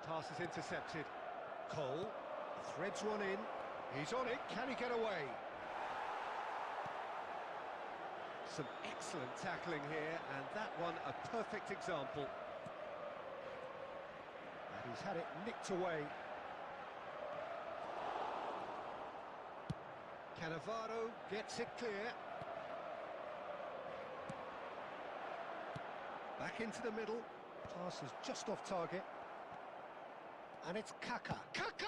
Pass is intercepted. Cole threads one in. He's on it. Can he get away? Some excellent tackling here, and that one a perfect example. And he's had it nicked away. Cannavaro gets it clear. Back into the middle. Pass is just off target. And it's Kaka. Kaka!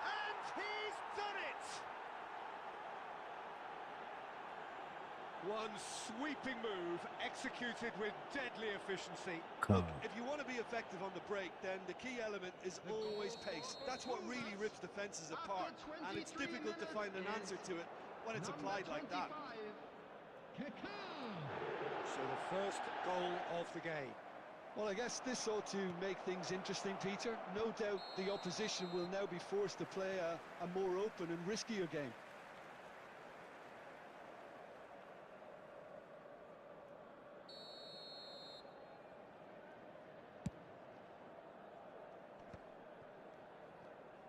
And he's done it! One sweeping move, executed with deadly efficiency. God. If you want to be effective on the break, then the key element is always pace. That's what really rips defences apart, and it's difficult to find an answer to it when it's applied like that. So the first goal of the game. Well, I guess this ought to make things interesting, Peter. No doubt the opposition will now be forced to play a more open and riskier game.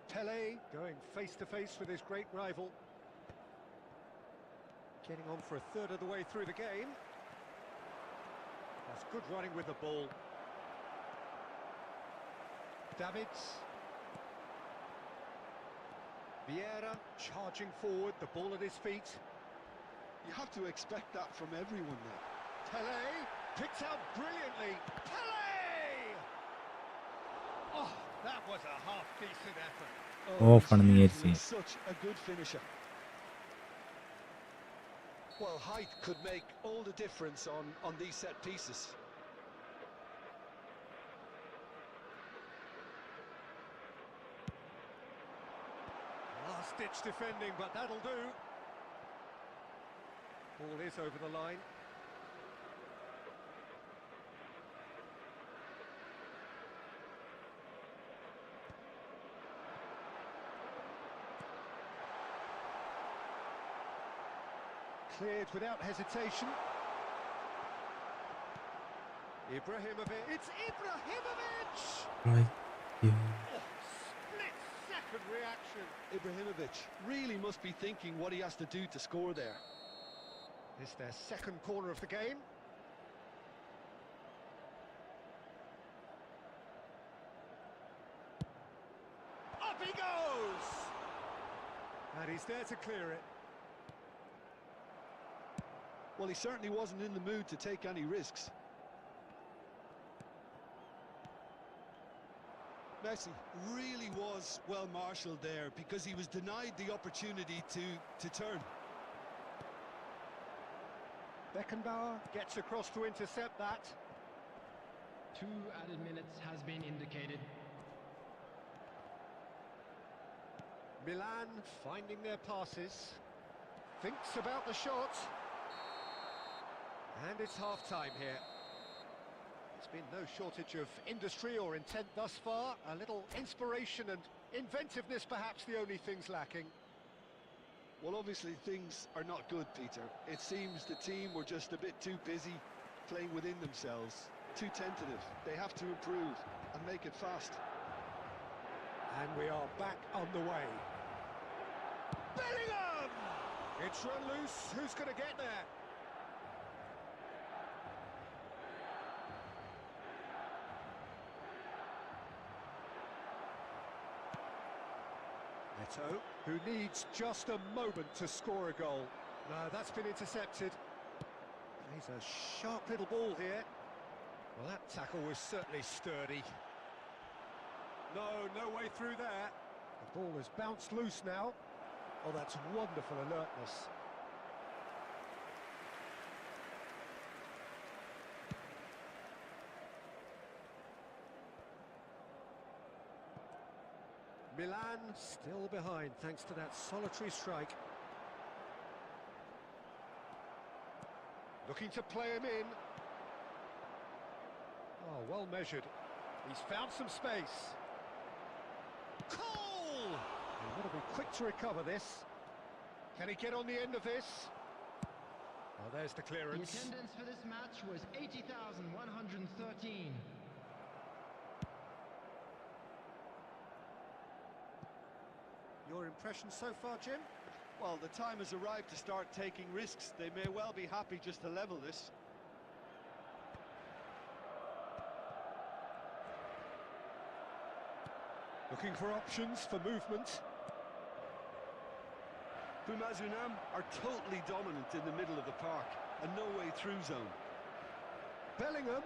Pele going face-to-face with his great rival. Getting on for a third of the way through the game. That's good running with the ball. Davids. Vieira charging forward, the ball at his feet. You have to expect that from everyone now. Pele picked out brilliantly. Pele! Oh, that was a half-decent effort. Off he's ആണ് നീ usually വിചാരിച്ചേ. such a good finisher. Well, height could make all the difference on these set pieces. Last-ditch defending, but that'll do. Ball is over the line. Cleared without hesitation. Ibrahimovic. It's Ibrahimovic! Ay, Dios. Oh, split-second reaction. Ibrahimovic really must be thinking what he has to do to score there. It's their second corner of the game. Up he goes! And he's there to clear it. Well, he certainly wasn't in the mood to take any risks. Messi really was well marshalled there because he was denied the opportunity to turn. Beckenbauer gets across to intercept that. 2 added minutes has been indicated. Milan finding their passes. Thinks about the shot. And it's half-time here. There's been no shortage of industry or intent thus far. A little inspiration and inventiveness perhaps the only things lacking. Well, obviously things are not good, Peter. It seems the team were just a bit too busy playing within themselves, too tentative. They have to improve and make it fast. And we are back on the way. Bellingham! It's run loose. Who's going to get there? Neto, who needs just a moment to score a goal. No, that's been intercepted. He's a sharp little ball here. Well, that tackle was certainly sturdy. No way through there. The ball has bounced loose now. Oh, that's wonderful alertness. Milan still behind thanks to that solitary strike. Looking to play him in. Oh, well measured. He's found some space. Cole! He's got to be quick to recover this. Can he get on the end of this? Oh, there's the The clearance. attendance for this match was 80,113. Your impression so far, Jim? Well, the time has arrived to start taking risks. They may well be happy just to level this. Looking for options for movement. Bumazunam are totally dominant in the middle of the park, a no-way through zone. Bellingham.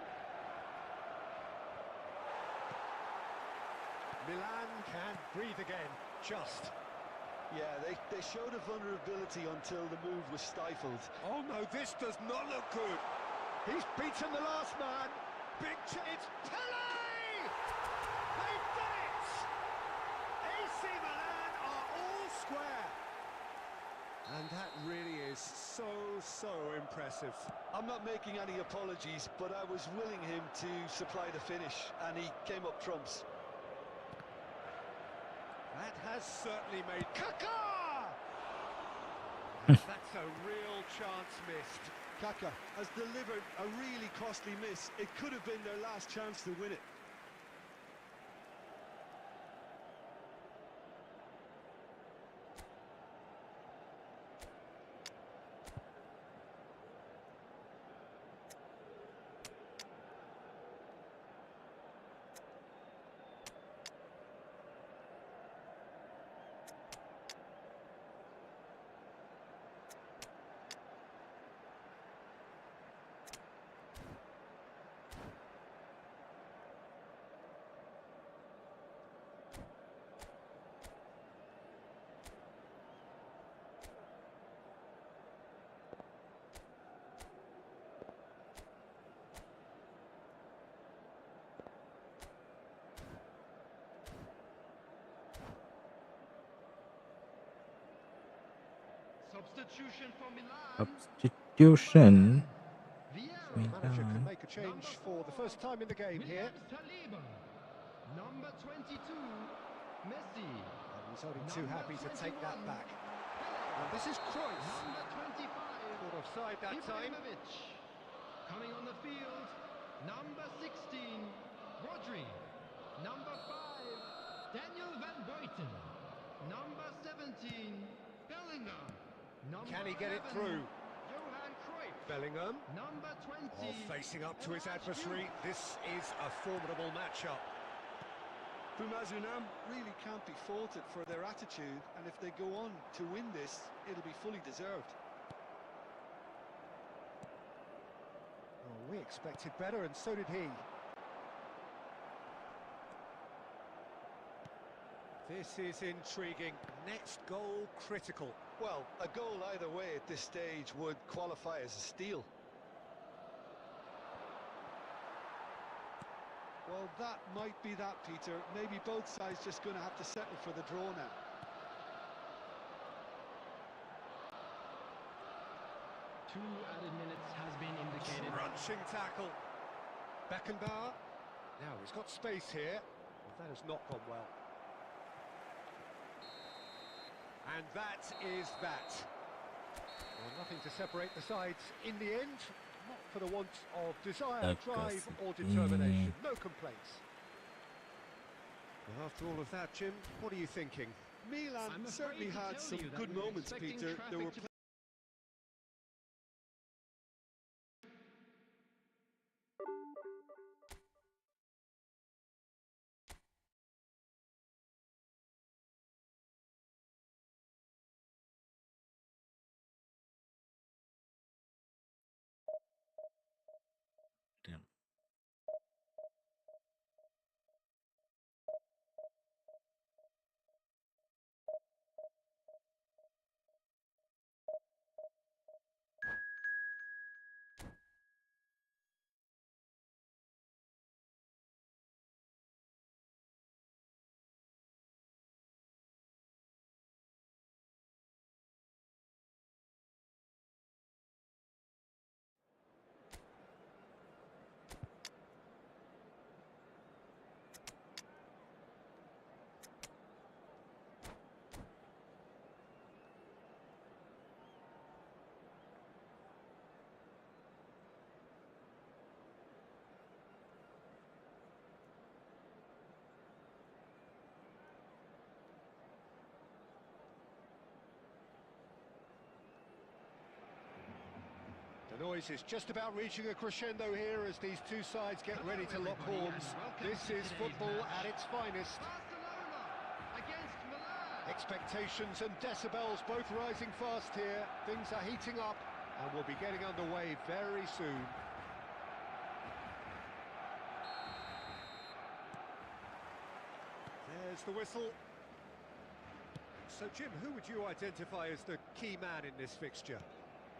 Milan can breathe again, just. Yeah, they showed a vulnerability until the move was stifled. Oh no, this does not look good. He's beaten the last man. It's Pele! They've done it! AC Milan are all square. And that really is so impressive. I'm not making any apologies, but I was willing him to supply the finish, and he came up trumps. That has certainly made Kaká! That's a real chance missed. Kaká has delivered a really costly miss. It could have been their last chance to win it. Substitution for Milan. Substitution. The manager can make a change for the first time in the game here. Number 22, Messi. And he's only too happy to take that back. And this is Cruyff. Number 25, Caught offside that time. Ibrahimovic. Coming on the field, number 16, Rodri. Number 5, Daniel Van Buiten. Number 17, Bellingham. Number Can he get it 11, through? Johan Cruyff. Bellingham. Number 20. Facing up to his adversary. This is a formidable matchup. Bumazunam really can't be faulted for their attitude, and if they go on to win this, it'll be fully deserved. Well, we expected better, and so did he. This is intriguing. Next goal critical. Well, a goal either way at this stage would qualify as a steal. Well, that might be that, Peter. Maybe both sides just going to have to settle for the draw now. Two added minutes has been indicated. Crunching tackle. Beckenbauer. Now he's got space here. But that has not gone well. And that is that. Well, nothing to separate the sides in the end. Not for the want of desire, drive or determination. No complaints. Well, after all of that, Jim, what are you thinking? Milan certainly had some good moments, Peter. There were Damn. The noise is just about reaching a crescendo here as these two sides get ready to lock horns. This is football at its finest. Barcelona against Milan. Expectations and decibels both rising fast here. Things are heating up and we'll be getting underway very soon. There's the whistle. So, Jim, who would you identify as the key man in this fixture?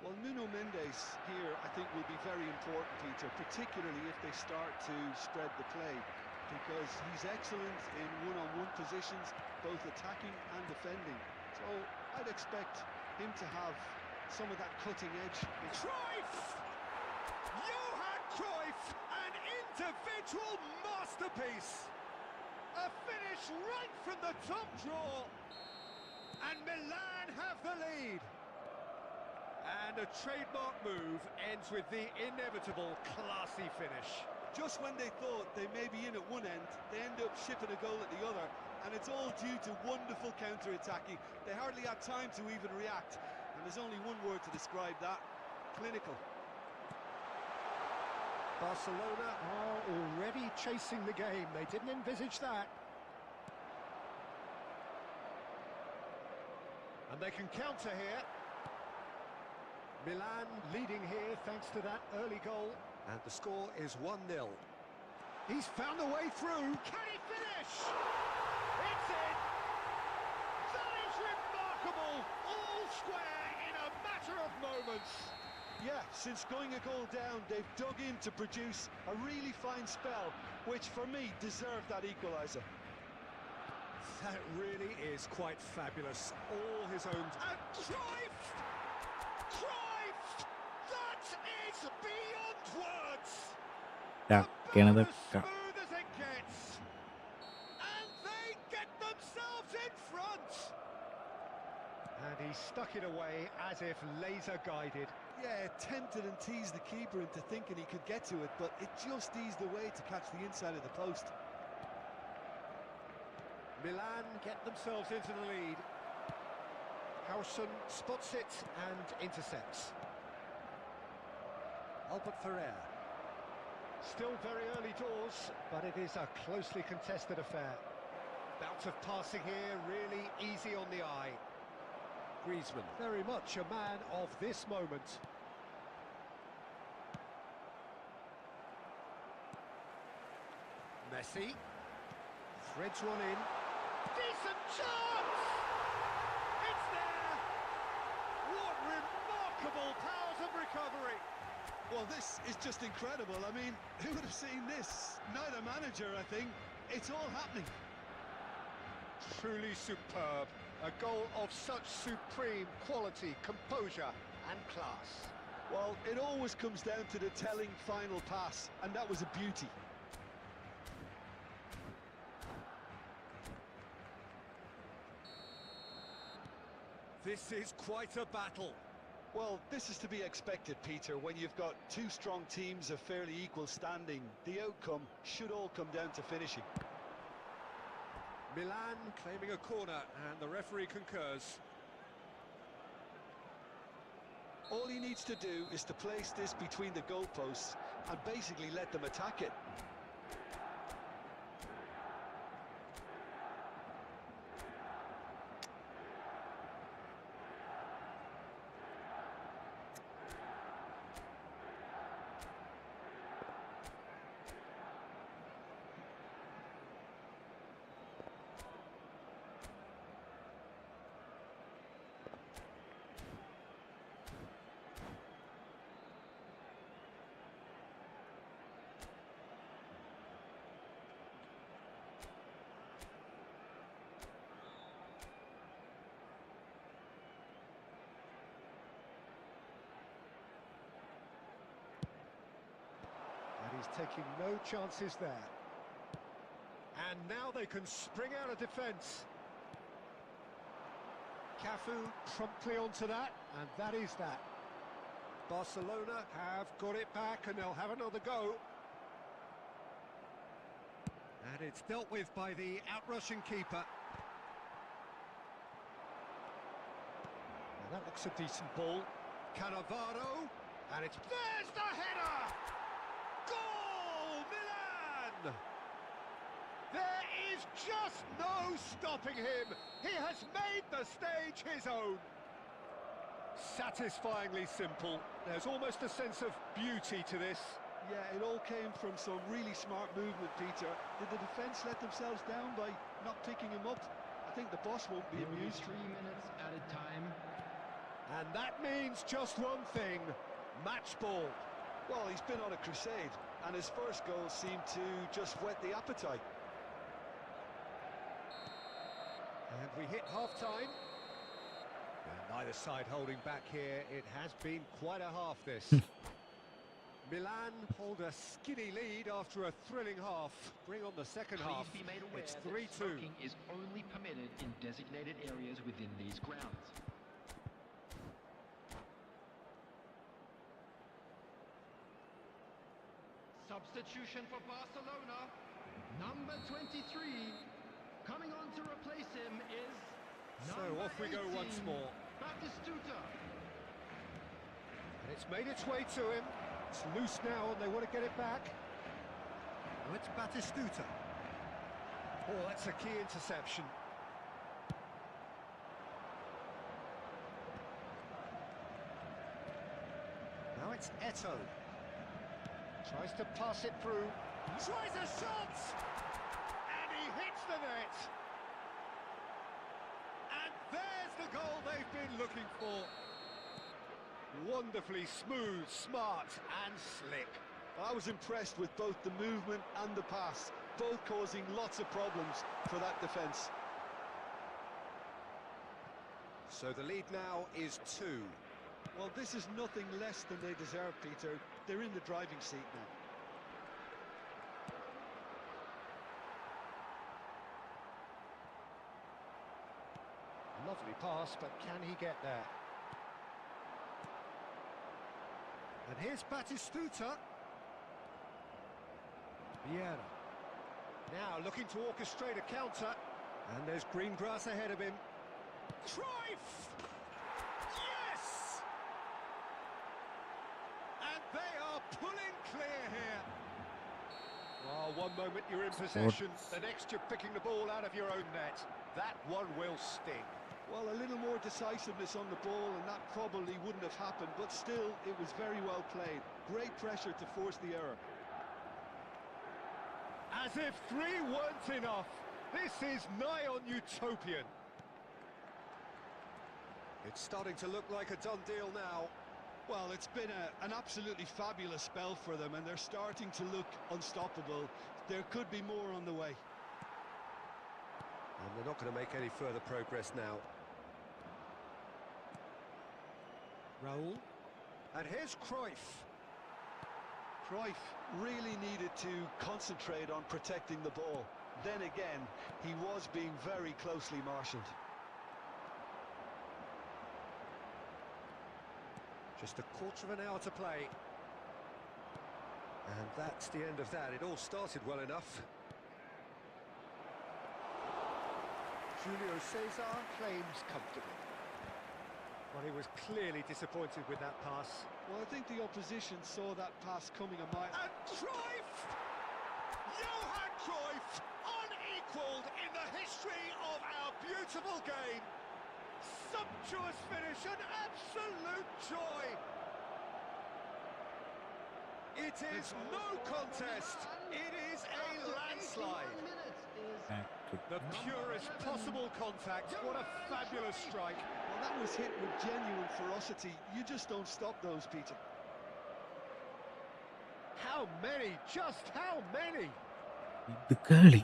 Well, Nuno Mendes here, I think, will be very important, Peter, particularly if they start to spread the play, because he's excellent in one-on-one positions, both attacking and defending. So I'd expect him to have some of that cutting edge. Cruyff! Johan Cruyff! An individual masterpiece! A finish right from the top draw! And Milan have the lead! And a trademark move ends with the inevitable classy finish. Just when they thought they may be in at one end, they end up shipping a goal at the other, and it's all due to wonderful counter-attacking. They hardly had time to even react, and there's only one word to describe that: clinical. Barcelona are already chasing the game. They didn't envisage that. And they can counter here. Milan leading here thanks to that early goal. And the score is 1-0. He's found a way through. Can he finish? It's in! That is remarkable! All square in a matter of moments. Yeah, since going a goal down, they've dug in to produce a really fine spell, which for me deserved that equaliser. That really is quite fabulous. All his own... And Cruyff! Cruyff! That is beyond words! ഇതൊക്കെയാണ് As smooth as it gets! And they get themselves in front! And he stuck it away as if laser-guided. Yeah, tempted and teased the keeper into thinking he could get to it, but it just eased away to catch the inside of the post. Milan get themselves into the lead. Howson spots it and intercepts. Albert Ferrer. Still very early doors, but it is a closely contested affair. Bout of passing here, really easy on the eye. Griezmann, very much a man of this moment. Messi. Threads one in. Decent chance! It's there! What remarkable powers of recovery! Well, this is just incredible. I mean, who would have seen this? Neither manager, I think. It's all happening. Truly superb. A goal of such supreme quality, composure and class. Well, it always comes down to the telling final pass, and that was a beauty. This is quite a battle. Well, this is to be expected, Peter, when you've got two strong teams of fairly equal standing. The outcome should all come down to finishing. Milan claiming a corner, and the referee concurs. All he needs to do is to place this between the goalposts and basically let them attack it. And he's taking no chances there. And now they can spring out of defence. Cafu promptly onto that, and that is that. Barcelona have got it back, and they'll have another go. And it's dealt with by the outrushing keeper. And that looks a decent ball. Cannavaro, and it's... There's the header! Goal, Milan! There is just no stopping him. He has made the stage his own. Satisfyingly simple. There's almost a sense of beauty to this. Yeah, it all came from some really smart movement, Peter. Did the defence let themselves down by not picking him up? I think the boss won't be amused. 3 minutes added time. And that means just one thing: match ball. Well, he's been on a crusade, and his first goal seemed to just whet the appetite. And we hit half-time. Neither side holding back here. It has been quite a half, this. Milan hold a skinny lead after a thrilling half. Bring on the second half. Please be made aware It's that 3-2. smoking is only permitted in designated areas within these grounds. Substitution for Barcelona. Number 23. Coming on to replace him is So number off we go 18, once more. Batistuta. And it's made its way to him. It's loose now and they want to get it back. Oh, it's Batistuta. Oh, that's a key interception. Now it's Eto. Tries to pass it through. Tries a shot! And he hits the net. And there's the goal they've been looking for. Wonderfully smooth, smart and slick. I was impressed with both the movement and the pass, both causing lots of problems for that defence. So the lead now is 2. Well, this is nothing less than they deserve, Peter. They're in the driving seat now. Lovely pass, but can he get there? And here's Batistuta. Vieira. Now looking to orchestrate a counter. And there's green grass ahead of him. Cruyff! Yes! And they are pulling clear here. Well, one moment you're in possession, the next you're picking the ball out of your own net. That one will sting. Well, a little more decisiveness on the ball and that probably wouldn't have happened, but still, it was very well played. Great pressure to force the error. As if 3 weren't enough. This is nigh on utopian. It's starting to look like a done deal now. Well, it's been an absolutely fabulous spell for them, and they're starting to look unstoppable. There could be more on the way. And they're not going to make any further progress now. Raul. And here's Cruyff. Cruyff really needed to concentrate on protecting the ball. Then again, he was being very closely marshalled. Just a quarter of an hour to play. And that's the end of that. It all started well enough. Julio Cesar claims comfortably. Well, he was clearly disappointed with that pass. Well, I think the opposition saw that pass coming a mile. And Cruyff! Johan Cruyff! Unequalled in the history of our beautiful game. Sumptuous finish, an absolute joy. It is no contest. It is a landslide. Back to The purest possible contact. What a fabulous strike. Well, that was hit with genuine ferocity. You just don't stop those, Peter. How many? Just how many? ഇത് കളി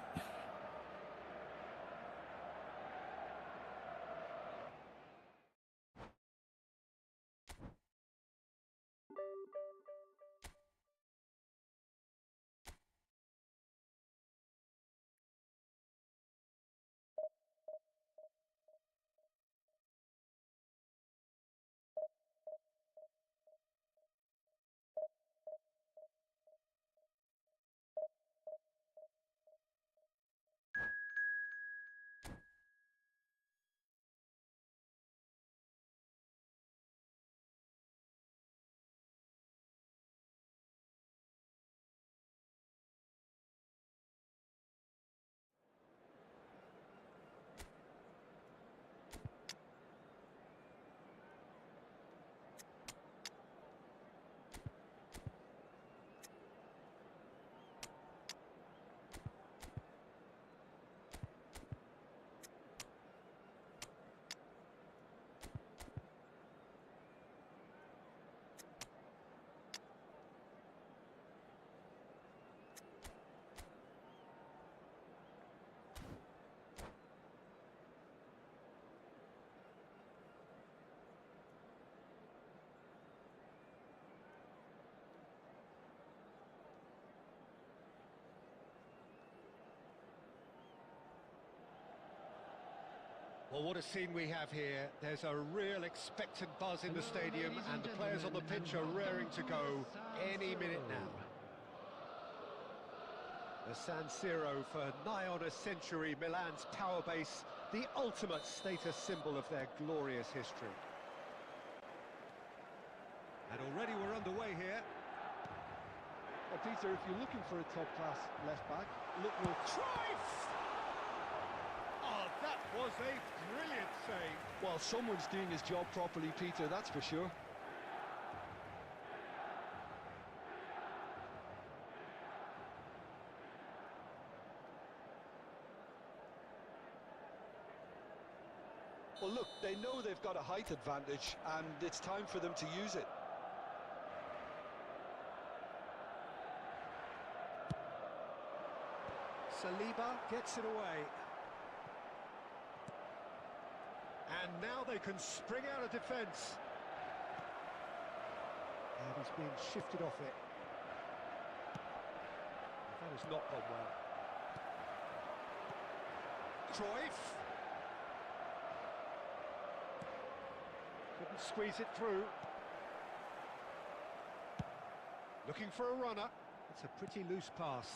Well, what a scene we have here. There's a real expectant buzz in the stadium, and the players on the pitch are raring to go any minute now. The San Siro, for nigh on a century, Milan's power base, the ultimate status symbol of their glorious history. And already we're underway here. Well, Peter, if you're looking for a top-class left-back, look with Cruyff! Oh, that was a brilliant save. Well, someone's doing his job properly, Peter, that's for sure. Well, look, they know they've got a height advantage, and it's time for them to use it. Saliba gets it away. And now they can spring out of defence. And he's being shifted off it. That has not gone well. Cruyff. Couldn't squeeze it through. Looking for a runner. It's a pretty loose pass.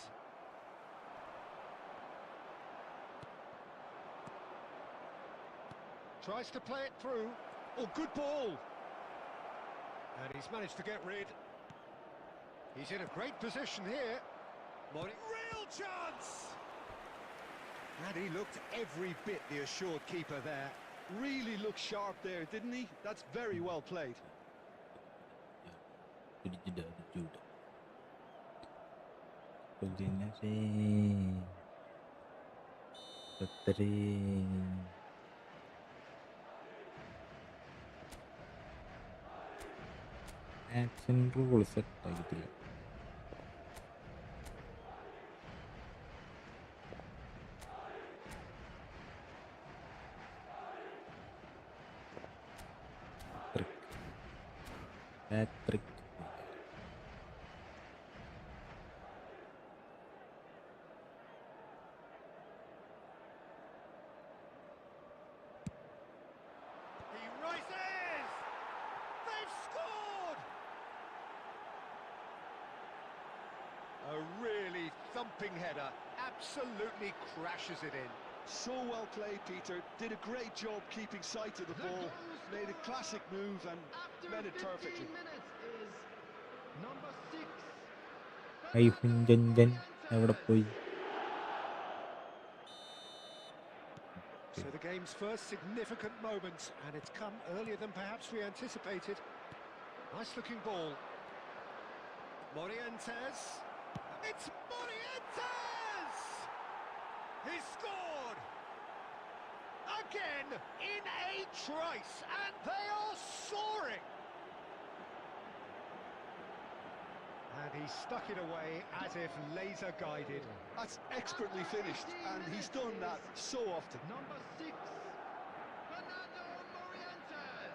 Tries to play it through. Oh, good ball! And he's managed to get rid. He's in a great position here. Real chance! And he looked every bit the assured keeper there. Really looked sharp there, didn't he? That's very well played. Action rule set ആയിട്ടില്ല. Patrick. He rises! They've scored! A really thumping header, absolutely crashes it in. So well played, Peter. Did a great job keeping sight of the ball. Made a classic move and made it perfectly. Minutes is number 6. Jan എവിടെ പോയി? So the game's first significant moment, and it's come earlier than perhaps we anticipated. Nice looking ball. Morientes. It's Morientes! He scored! Again in a trice, and they are soaring! And he stuck it away as if laser guided. That's expertly finished, and he's done that so often. Number 6, Fernando Morientes.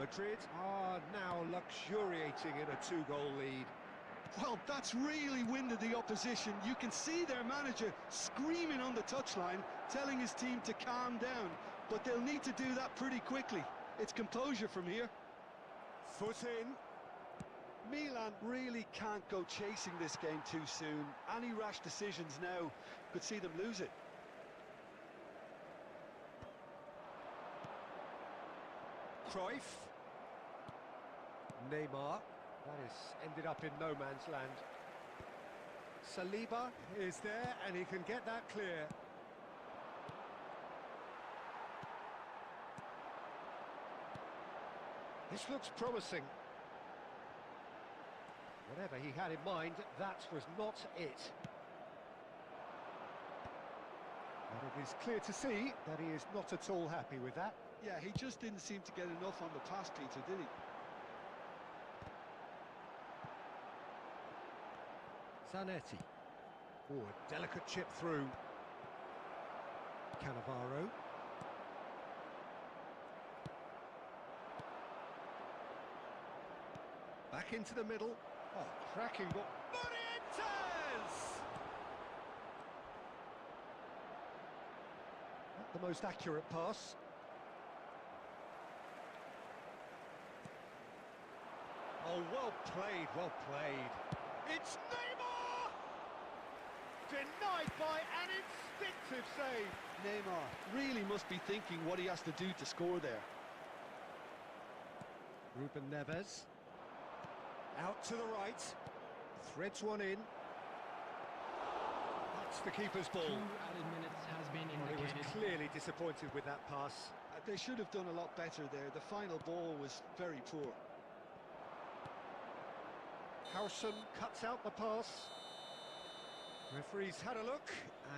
Madrid are now luxuriating in a 2-goal lead. Well, that's really winded the opposition. You can see their manager screaming on the touchline, telling his team to calm down, but they'll need to do that pretty quickly. It's composure from here. Foot in. Milan really can't go chasing this game too soon. Any rash decisions now could see them lose it. Cruyff. Neymar. That has ended up in no man's land. Saliba is there, and he can get that clear. This looks promising. Whatever he had in mind, that was not it. But it is clear to see that he is not at all happy with that. Yeah, he just didn't seem to get enough on the pass, Peter, did he? Zanetti. Oh, a delicate chip through. Cannavaro. Back into the middle. Oh, cracking ball. Morientes! the most accurate pass. Oh, well played, well played. It's Neymar! Denied by an instinctive save. Neymar really must be thinking what he has to do to score there. Ruben Neves. Out to the right. Threads one in. That's the keeper's ball. 2 added minutes has been Well, he was indicated. clearly disappointed with that pass. They should have done a lot better there. The final ball was very poor. Howson cuts out the pass. Referee's had a look,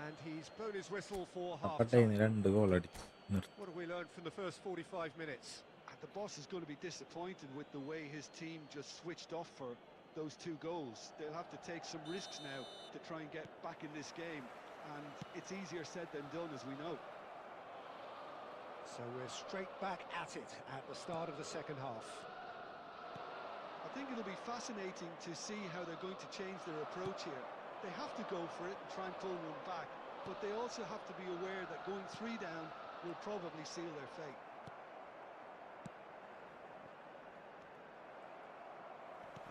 and he's blown his whistle for അപ്പട്ടേന്ന് half-time. 2 goal അടിച്ചു നിർത്തി. What have we learned from the first 45 minutes? The boss is going to be disappointed with the way his team just switched off for those 2 goals. They'll have to take some risks now to try and get back in this game, and it's easier said than done, as we know. So we're straight back at it at the start of the second half. I think it'll be fascinating to see how they're going to change their approach here. They have to go for it and try and pull one back, but they also have to be aware that going 3 down will probably seal their fate.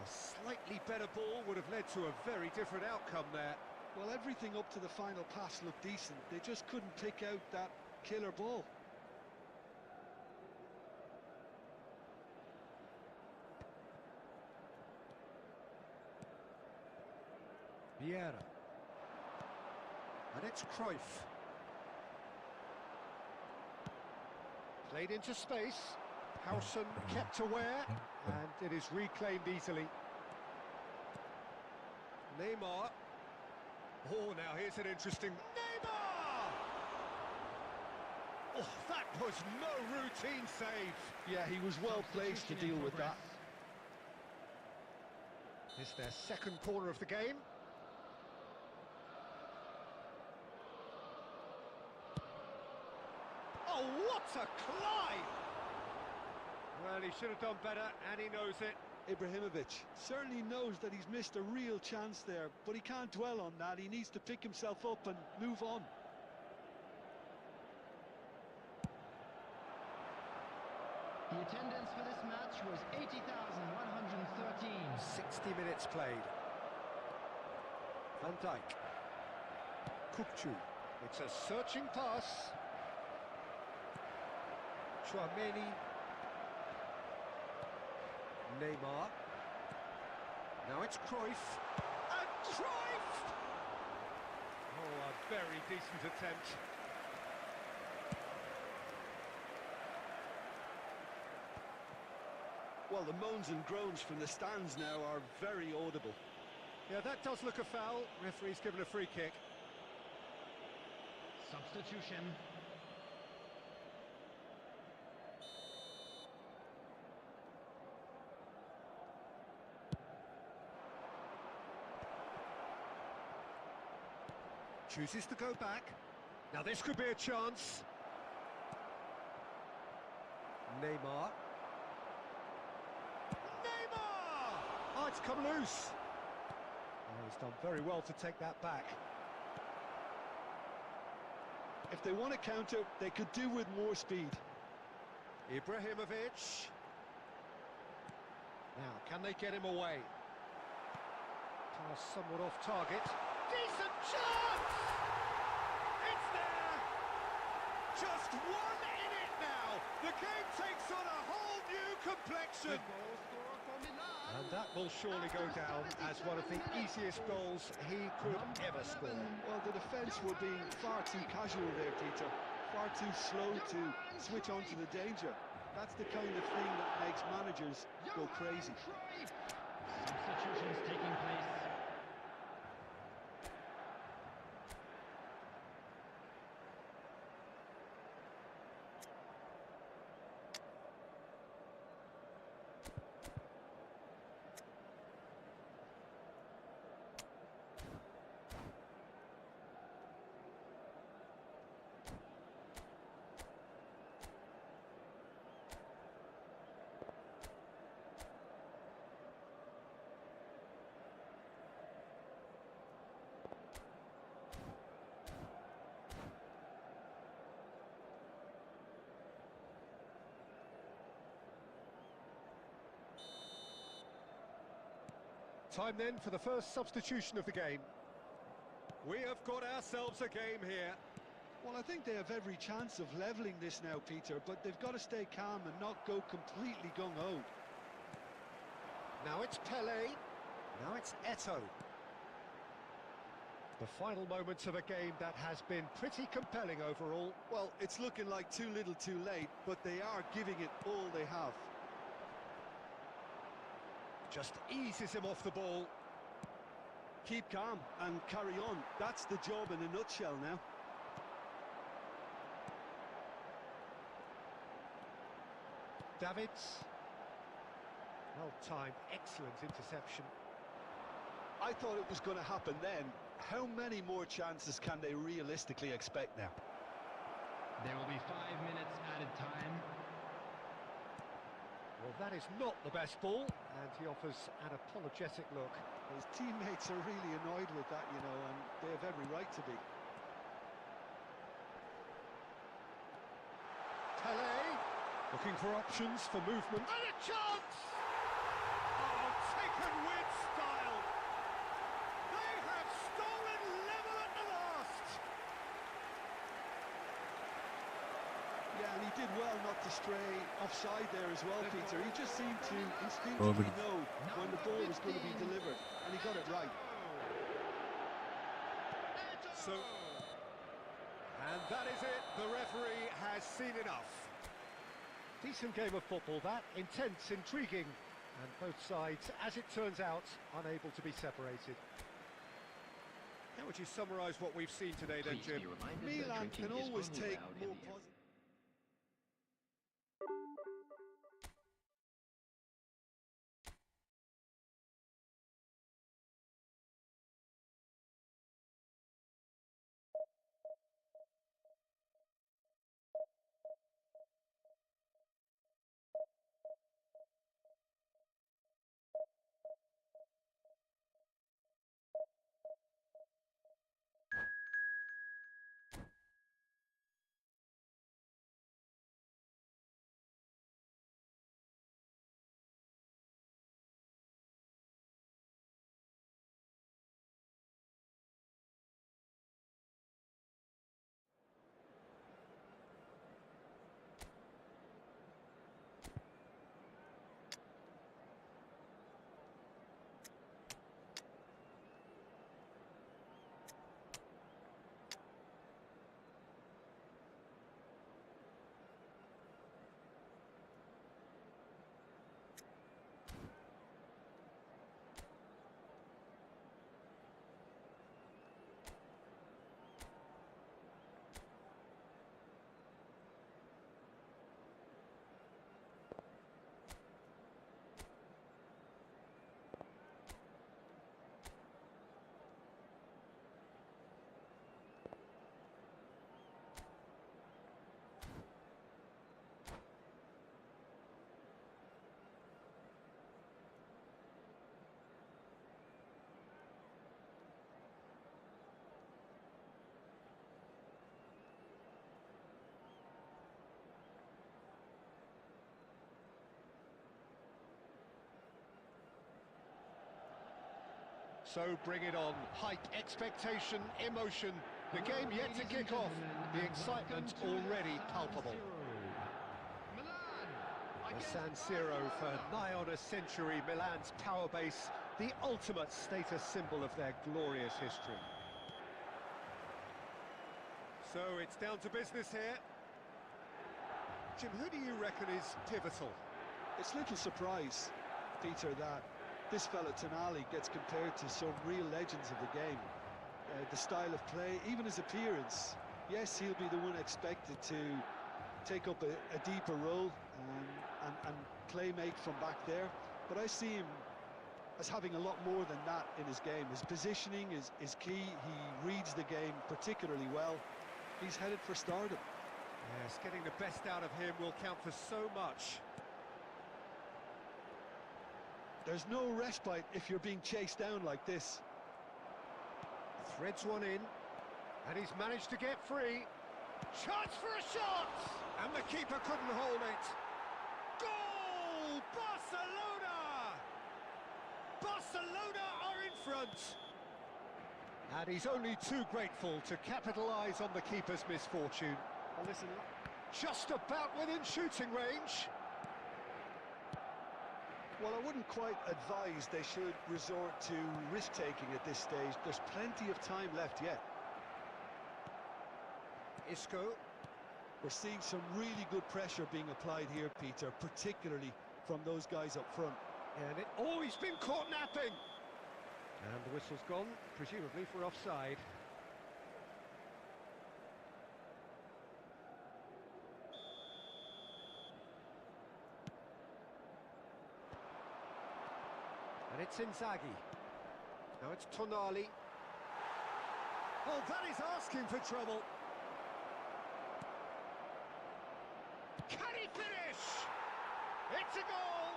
A slightly better ball would have led to a very different outcome there. Well, everything up to the final pass looked decent. They just couldn't pick out that killer ball. Vieira. And it's Cruyff. Played into space. Howson kept aware, and it is reclaimed easily. Neymar. Oh, now here's an interesting... Neymar! Oh, that was no routine save. Yeah, he was well placed to deal with that. It's their second corner of the game. Oh, what a climb! Well, he should have done better, and he knows it. Ibrahimovic certainly knows that he's missed a real chance there, but he can't dwell on that. He needs to pick himself up and move on. The attendance for this match was 80,113. 60 minutes played. Van Dijk. Kukçu. It's a searching pass. Chouameni. Neymar. Now it's Cruyff. And Cruyff! Oh, a very decent attempt. Well, the moans and groans from the stands now are very audible. Yeah, that does look a foul. Referee's given a free kick. Substitution. Chooses to go back. Now this could be a chance. Neymar. Neymar! Oh, it's come loose. Oh, he's done very well to take that back. If they want to counter, they could do with more speed. Ibrahimovic. Now, can they get him away? Pass somewhat off target. Decent chance! It's there! Just one in it now! The game takes on a whole new complexion! And that will surely go down as one of the easiest goals he could ever score. Well, the defence were being far too casual there, Peter. Far too slow to switch on to the danger. That's the kind of thing that makes managers go crazy. Substitutions taking place. Time then for the first substitution of the game. We have got ourselves a game here. Well, I think they have every chance of levelling this now, Peter, but they've got to stay calm and not go completely gung-ho. Now it's Pele. Now it's Eto'o. The final moments of a game that has been pretty compelling overall. Well, it's looking like too little too late, but they are giving it all they have. Just eases him off the ball. Keep calm and carry on. That's the job in a nutshell now. Davids. Well-timed, excellent interception. I thought it was going to happen then. How many more chances can they realistically expect now? There will be 5 minutes added time. Well, that is not the best ball, and he offers an apologetic look. His teammates are really annoyed with that, you know, and they have every right to be. Pele, looking for options for movement. And a chance! Oh, taken with style. They have stolen level at the last. Yeah, and he did well not to stray offside there as well, Peter. He just seemed to instinctively know when the ball was going to be delivered, and he got it right. So, and that is it. The referee has seen enough. Decent game of football, that. Intense, intriguing, and both sides, as it turns out, unable to be separated. How would you summarise what we've seen today then, Jim? Milan can always take more positive. So bring it on. Hype, expectation, emotion. The game yet to kick off. The excitement already palpable. The San Siro for nigh on a century, Milan's power base, the ultimate status symbol of their glorious history. So it's down to business here. Jim, who do you reckon is pivotal? It's little surprise, Peter, that this fella Tonali gets compared to some real legends of the game. The style of play, even his appearance. Yes, he'll be the one expected to take up a deeper role and play make from back there. But I see him as having a lot more than that in his game. His positioning is key. He reads the game particularly well. He's headed for stardom. Yes, getting the best out of him will count for so much. There's no respite if you're being chased down like this. Threads one in, and he's managed to get free. Chance for a shot! And the keeper couldn't hold it. Goal! Barcelona! Barcelona are in front. And he's only too grateful to capitalise on the keeper's misfortune. Well, listen, Just about within shooting range. well, I wouldn't quite advise they should resort to risk-taking at this stage. There's plenty of time left yet. Isco. We're seeing some really good pressure being applied here, Peter, particularly from those guys up front. And it always been caught napping. And the whistle's gone, presumably for offside. And it's Inzaghi. Now it's Tonali. Oh, that is asking for trouble. Can he finish? It's a goal!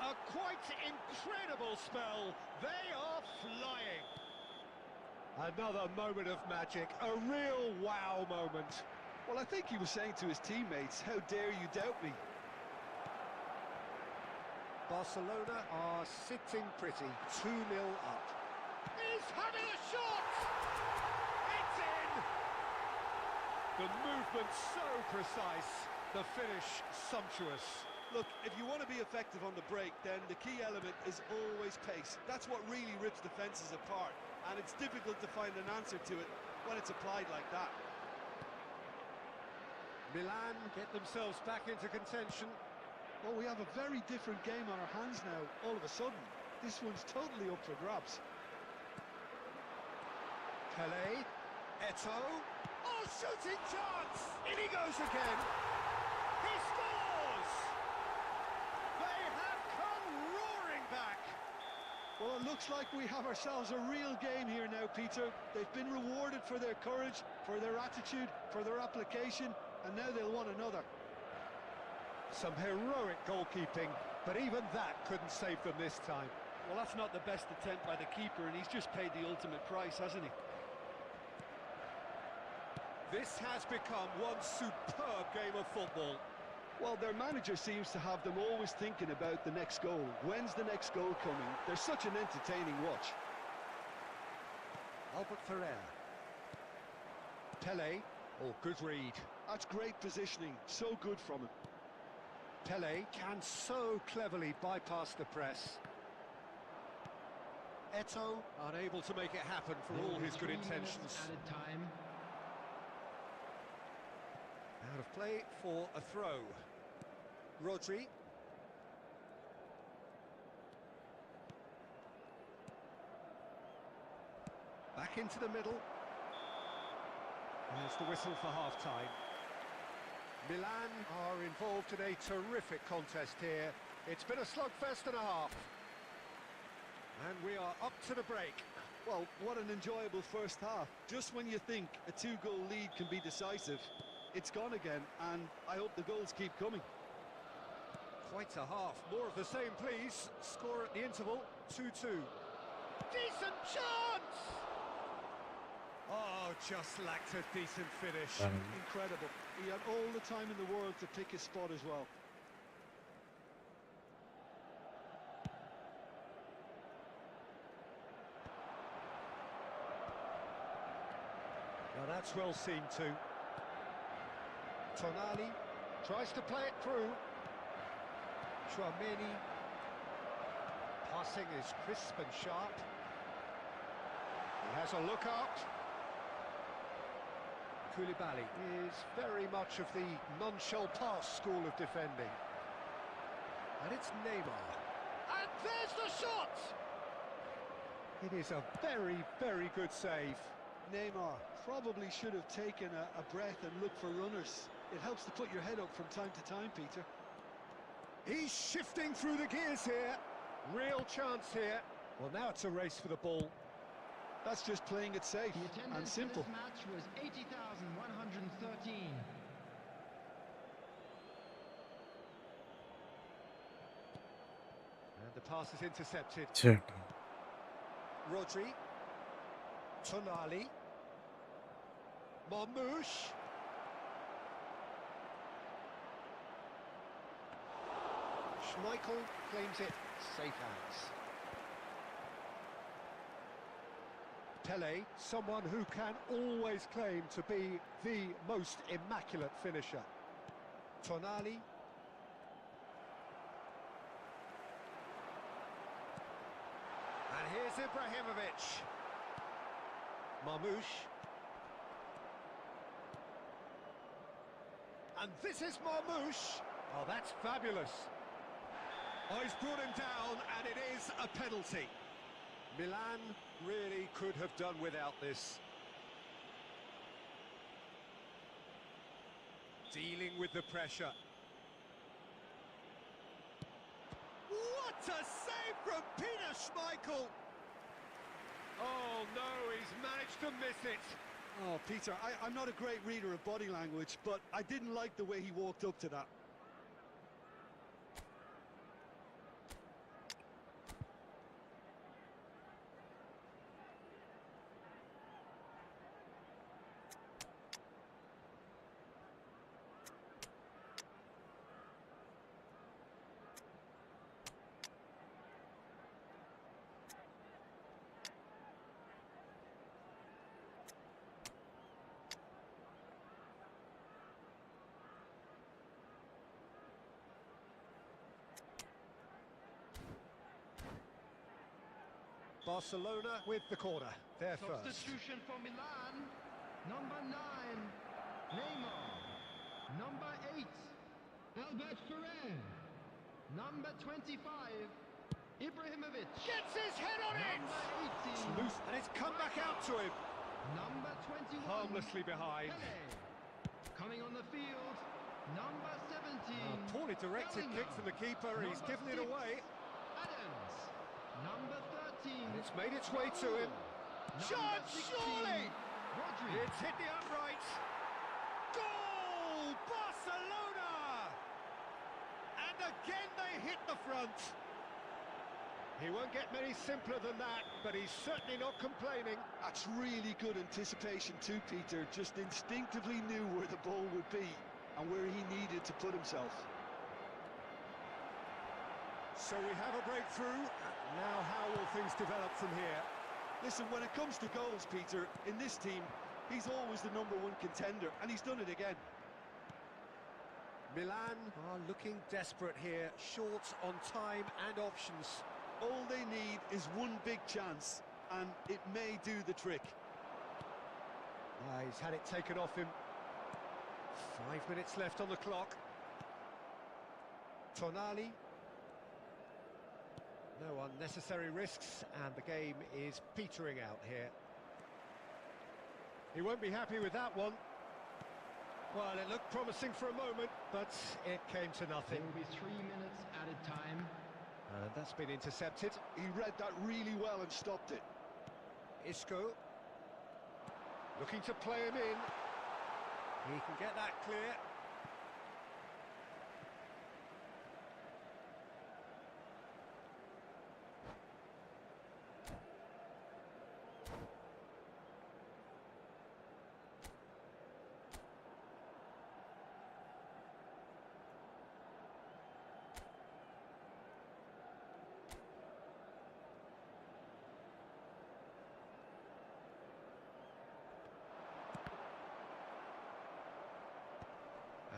A quite incredible spell. They are flying. Another moment of magic, a real wow moment. Well, I think he was saying to his teammates, how dare you doubt me? Barcelona are sitting pretty, 2-0 up. He's having a shot! It's in! The movement so precise, the finish sumptuous. Look, if you want to be effective on the break, then the key element is always pace. That's what really rips defences apart, and it's difficult to find an answer to it when it's applied like that. Milan get themselves back into contention. Well, we have a very different game on our hands now, all of a sudden. This one's totally up for grabs. Pelé, Eto'o. Oh, shooting chance! In he goes again. He scores! They have come roaring back. Well, it looks like we have ourselves a real game here now, Peter. They've been rewarded for their courage, for their attitude, for their application, and now they'll want another. Some heroic goalkeeping, but even that couldn't save them this time. Well, that's not the best attempt by the keeper, and he's just paid the ultimate price, hasn't he? This has become one superb game of football. Well, their manager seems to have them always thinking about the next goal. When's the next goal coming? They're such an entertaining watch. Albert Ferrer. Pelé. Oh, good read. That's great positioning. So good from him. Pelé can so cleverly bypass the press. Eto'o unable to make it happen for all his good intentions. Added time. Out of play for a throw. Rodri. Back into the middle. There's the whistle for half-time. Milan are involved in a terrific contest here. It's been a slugfest and a half. And we are up to the break. Well, what an enjoyable first half. Just when you think a two-goal lead can be decisive, it's gone again, and I hope the goals keep coming. Quite a half. More of the same, please. Score at the interval, 2-2. Decent chance! Oh, just lacked a decent finish. Incredible. He had all the time in the world to pick his spot as well. Now that's well seen too. Tonali tries to play it through. Chouameni. Passing is crisp and sharp. He has a look out. Koulibaly is very much of the non-shall-pass school of defending. And it's Neymar. And there's the shot! It is a very, very good save. Neymar probably should have taken a breath and looked for runners. It helps to put your head up from time to time, Peter. He's shifting through the gears here. Real chance here. Well, now it's a race for the ball. That's just playing it safe The attendance and simple. for this match was 80,113. And the pass is intercepted. Certo. Rodri. Tonali. Marmoush. Schmeichel claims it. Safe hands. Pele, someone who can always claim to be the most immaculate finisher. Tonali. And here's Ibrahimovic. Marmoush. And this is Marmoush. Oh, that's fabulous. Oh, he's brought him down, and it is a penalty. Milan really could have done without this. Dealing with the pressure. What a save from Peter Schmeichel! Oh no, he's managed to miss it. Oh, Peter, I'm not a great reader of body language, but I didn't like the way he walked up to that. Barcelona with the corner, their first. Substitution for Milan. Number 9, Neymar. Number 8, Albert Ferrer. Number 25, Ibrahimovic. Gets his head on it! Number 18, It's loose, and it's come back out to him. Number 21, Harmlessly behind. Pele. Coming on the field, number 17. Poorly directed kick Bellingham. from the keeper, he's Number given it 6, away. Adams. Number 13. And it's made its way to him. Number Chance, 16, surely! Rodri. It's hit the upright. Goal! Barcelona! And again they hit the front. He won't get many simpler than that, but he's certainly not complaining. That's really good anticipation too, Peter. Just instinctively knew where the ball would be and where he needed to put himself. So we have a breakthrough. Now how will things develop from here? Listen, when it comes to goals, Peter, in this team, he's always the #1 contender, and he's done it again. Milan are looking desperate here, short on time and options. All they need is one big chance, and it may do the trick. He's had it taken off him. 5 minutes left on the clock. Tonali. No unnecessary risks, and the game is petering out here. He won't be happy with that one. Well, it looked promising for a moment, but it came to There nothing. will be 3 minutes added time. And that's been intercepted. He read that really well and stopped it. Isco. Looking to play him in. He can get that clear.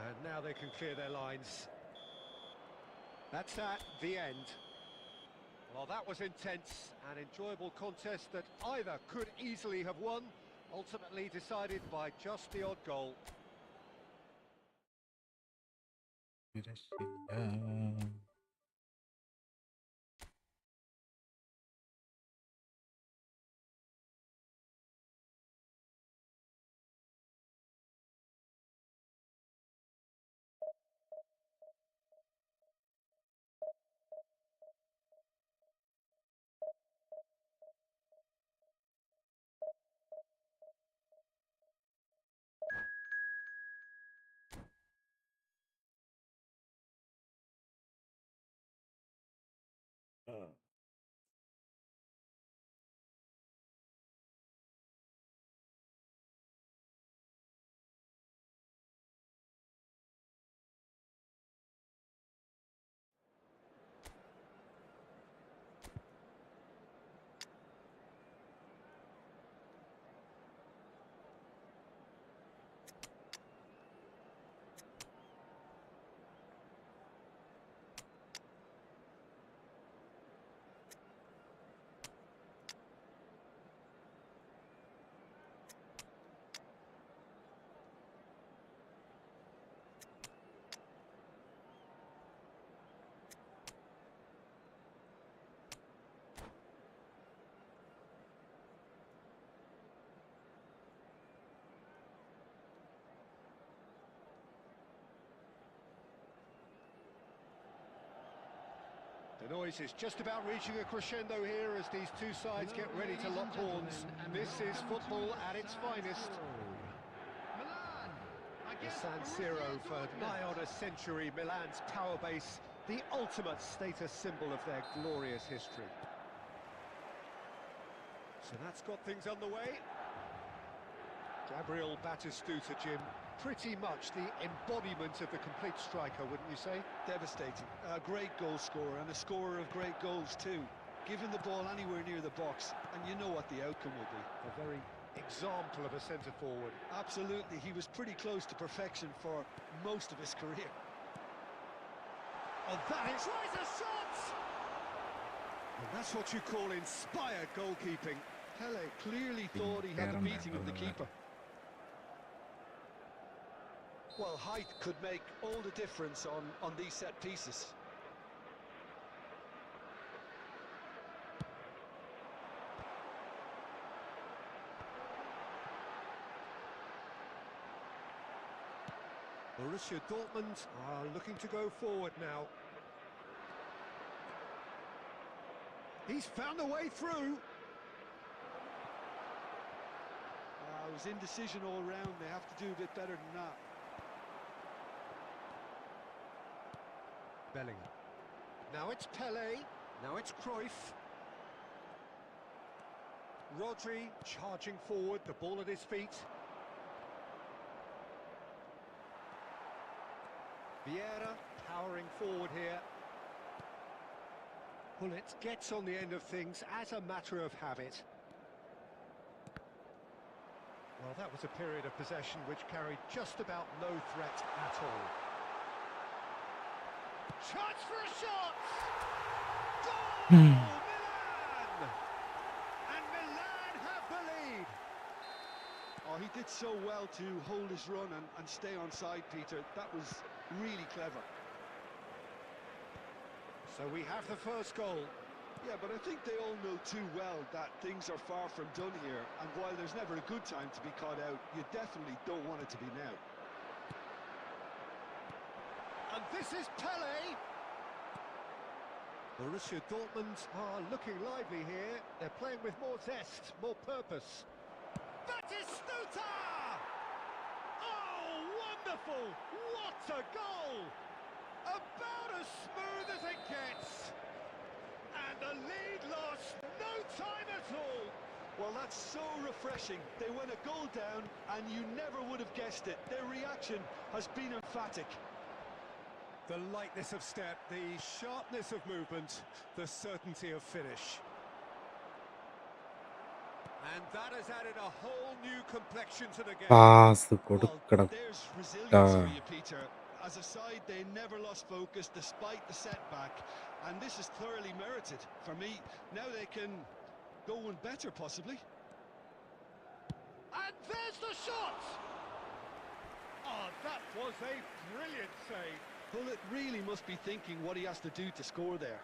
And now they can clear their lines. That's the end. Well, that was intense, an enjoyable contest that either could easily have won, ultimately decided by just the odd goal. The noise is just about reaching a crescendo here as these two sides get ready to lock horns. This is football at its finest. The San Siro for nigh on a century, Milan's power base, the ultimate status symbol of their glorious history. So that's got things underway. Gabriel Batistuta, Jim, pretty much the embodiment of the complete striker, wouldn't you say? Devastating. A great goal scorer and a scorer of great goals too. Giving the ball anywhere near the box and you know what the outcome will be. A very example of a centre-forward. Absolutely, he was pretty close to perfection for most of his career. And that is... tries a shot! And that's what you call inspired goalkeeping. Pele clearly thought he had the beating of the keeper. Well, height could make all the difference on these set pieces. Borussia Dortmund are looking to go forward now. He's found a way through. It was indecision all round. They have to do a bit better than that. Bellingham. Now it's Pele. Now it's Cruyff. Rodri charging forward, the ball at his feet. Vieira powering forward here. Gullit gets on the end of things as a matter of habit. Well, that was a period of possession which carried just about no threat at all. Chance for a shot! Goal! Milan! And Milan have the lead! Oh, he did so well to hold his run and stay on side, Peter. That was really clever. So we have the first goal. Yeah, but I think they all know too well that things are far from done here. And while there's never a good time to be caught out, you definitely don't want it to be now. And this is Pele. Borussia Dortmund are looking lively here. They're playing with more zest, more purpose. Batistuta! Oh, wonderful! What a goal! About as smooth as it gets. And the lead lost no time at all. Well, that's so refreshing. They went a goal down and you never would have guessed it. Their reaction has been emphatic. The lightness of step, the sharpness of movement, the certainty of finish. And that has added a whole new complexion to the game. Pass Well, കൊടുക്കണം. there's resilience for you, Peter. As a side, they never lost focus despite the setback, and this is thoroughly merited. For me, now they can go one better, possibly. And there's the shot! Oh, that was a brilliant save. Gullit really must be thinking what he has to do to score there.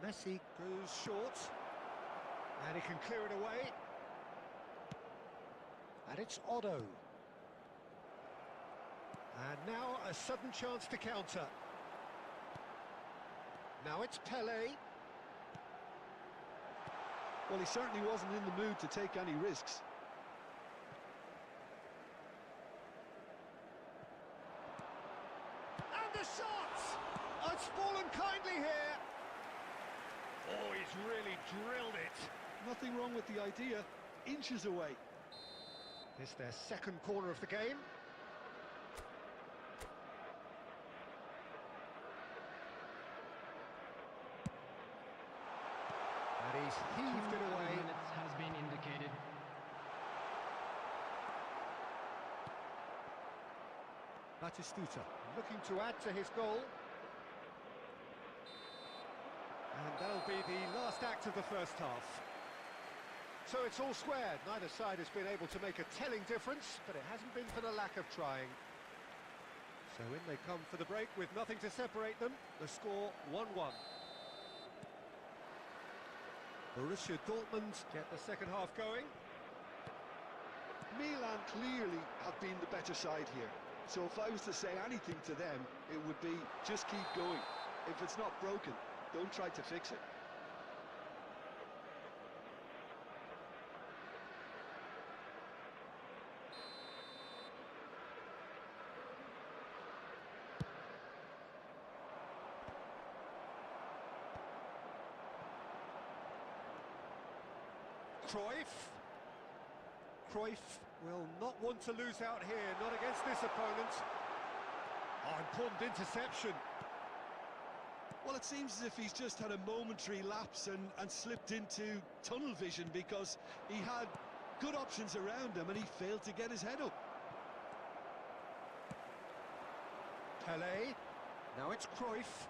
Messi goes short, and he can clear it away. And it's Otto. And now a sudden chance to counter. Now it's Pele. Well, he certainly wasn't in the mood to take any risks. And the shot! Oh, it's fallen kindly here. Oh, he's really drilled it. Nothing wrong with the idea. Inches away. It's their second corner of the game. And he's heaved it away. Minutes has been indicated. Batistuta looking to add to his goal. And that'll be the last act of the first half. So it's all squared. Neither side has been able to make a telling difference, but it hasn't been for the lack of trying. So in they come for the break with nothing to separate them. The score 1-1. Borussia Dortmund get the second half going. Milan clearly have been the better side here. So if I was to say anything to them, it would be just keep going. If it's not broken, don't try to fix it. Cruyff will not want to lose out here, not against this opponent. Oh, important interception. Well, it seems as if he's just had a momentary lapse and slipped into tunnel vision, because he had good options around him and he failed to get his head up. Pelé, now it's Cruyff.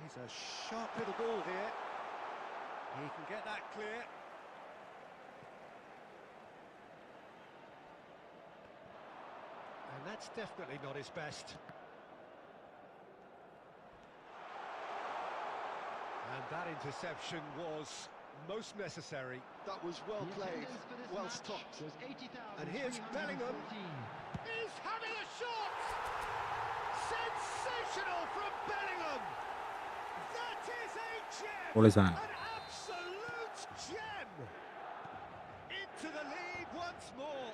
He's a sharp little ball here. He can get that clear. And that's definitely not his best. And that interception was most necessary. That was well played, well stopped. And here's Bellingham. He's having a shot! Sensational from Bellingham! That is a gem! Polisan. An absolute gem! Into the lead once more.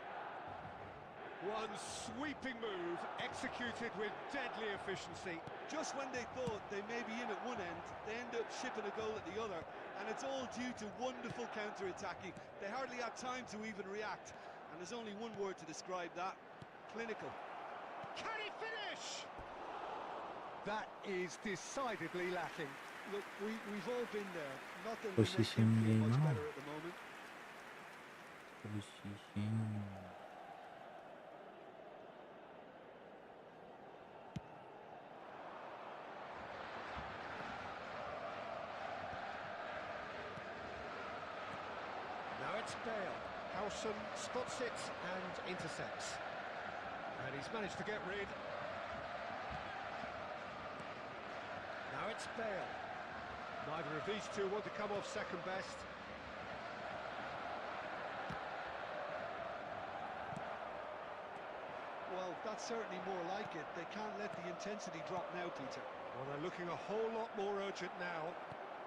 One sweeping move, executed with deadly efficiency. Just when they thought they may be in at one end, they end up shipping a goal at the other, and it's all due to wonderful counter-attacking. They hardly had time to even react, and there's only one word to describe that: clinical. Can he finish? That is decidedly lacking. Look, we've all been there. Nothing will make Position him feel much game better on. at the moment. Now it's Bale. Howson spots it and intercepts. And he's managed to get rid. Now it's Bale. Neither of these two want to come off second best. Well, that's certainly more like it. They can't let the intensity drop now, Peter. Well, they're looking a whole lot more urgent now.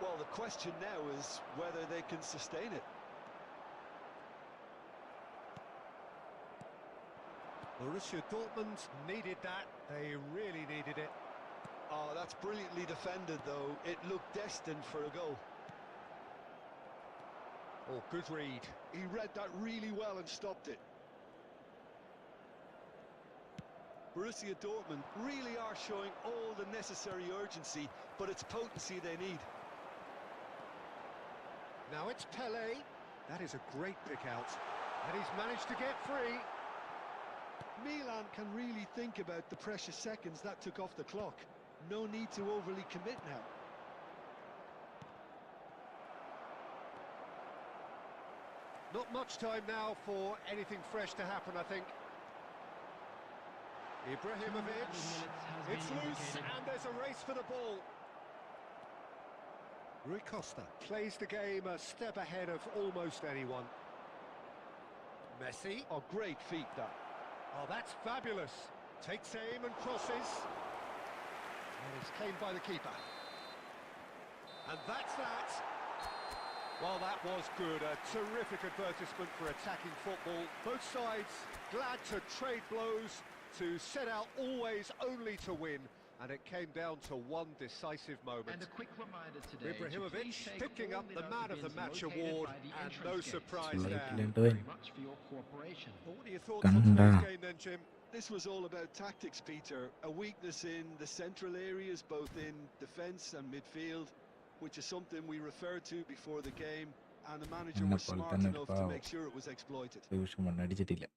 Well, the question now is whether they can sustain it. Borussia Dortmund needed that. They really needed it. Oh, that's brilliantly defended, though. It looked destined for a goal. Oh, good read. He read that really well and stopped it. Borussia Dortmund really are showing all the necessary urgency, but it's potency they need. Now it's Pelé. That is a great pick out. And he's managed to get free. Milan can really think about the precious seconds that took off the clock. No need to overly commit now. Not much time now for anything fresh to happen, I think. Ibrahimovic. It's loose and there's a race for the ball. Rui Costa plays the game a step ahead of almost anyone. Messi. Oh, great feat, that. Oh, that's fabulous. Takes aim and crosses. And it's claimed by the keeper. And that's that. Well, that was good. A terrific advertisement for attacking football. Both sides glad to trade blows, to set out always only to win. And it came down to one decisive moment. And a quick reminder today. Ibrahimovic picking up the Man of the Match award, and no surprise Slightly there. into it. Very much for your cooperation. Well, what are your thoughts on Kanda. today's game then, Jim? This was all about tactics, Peter. A weakness in the central areas, both in defence and midfield, which is something we referred to before the game, and the manager was smart enough to make sure it was exploited. അടിച്ചിട്ടില്ല.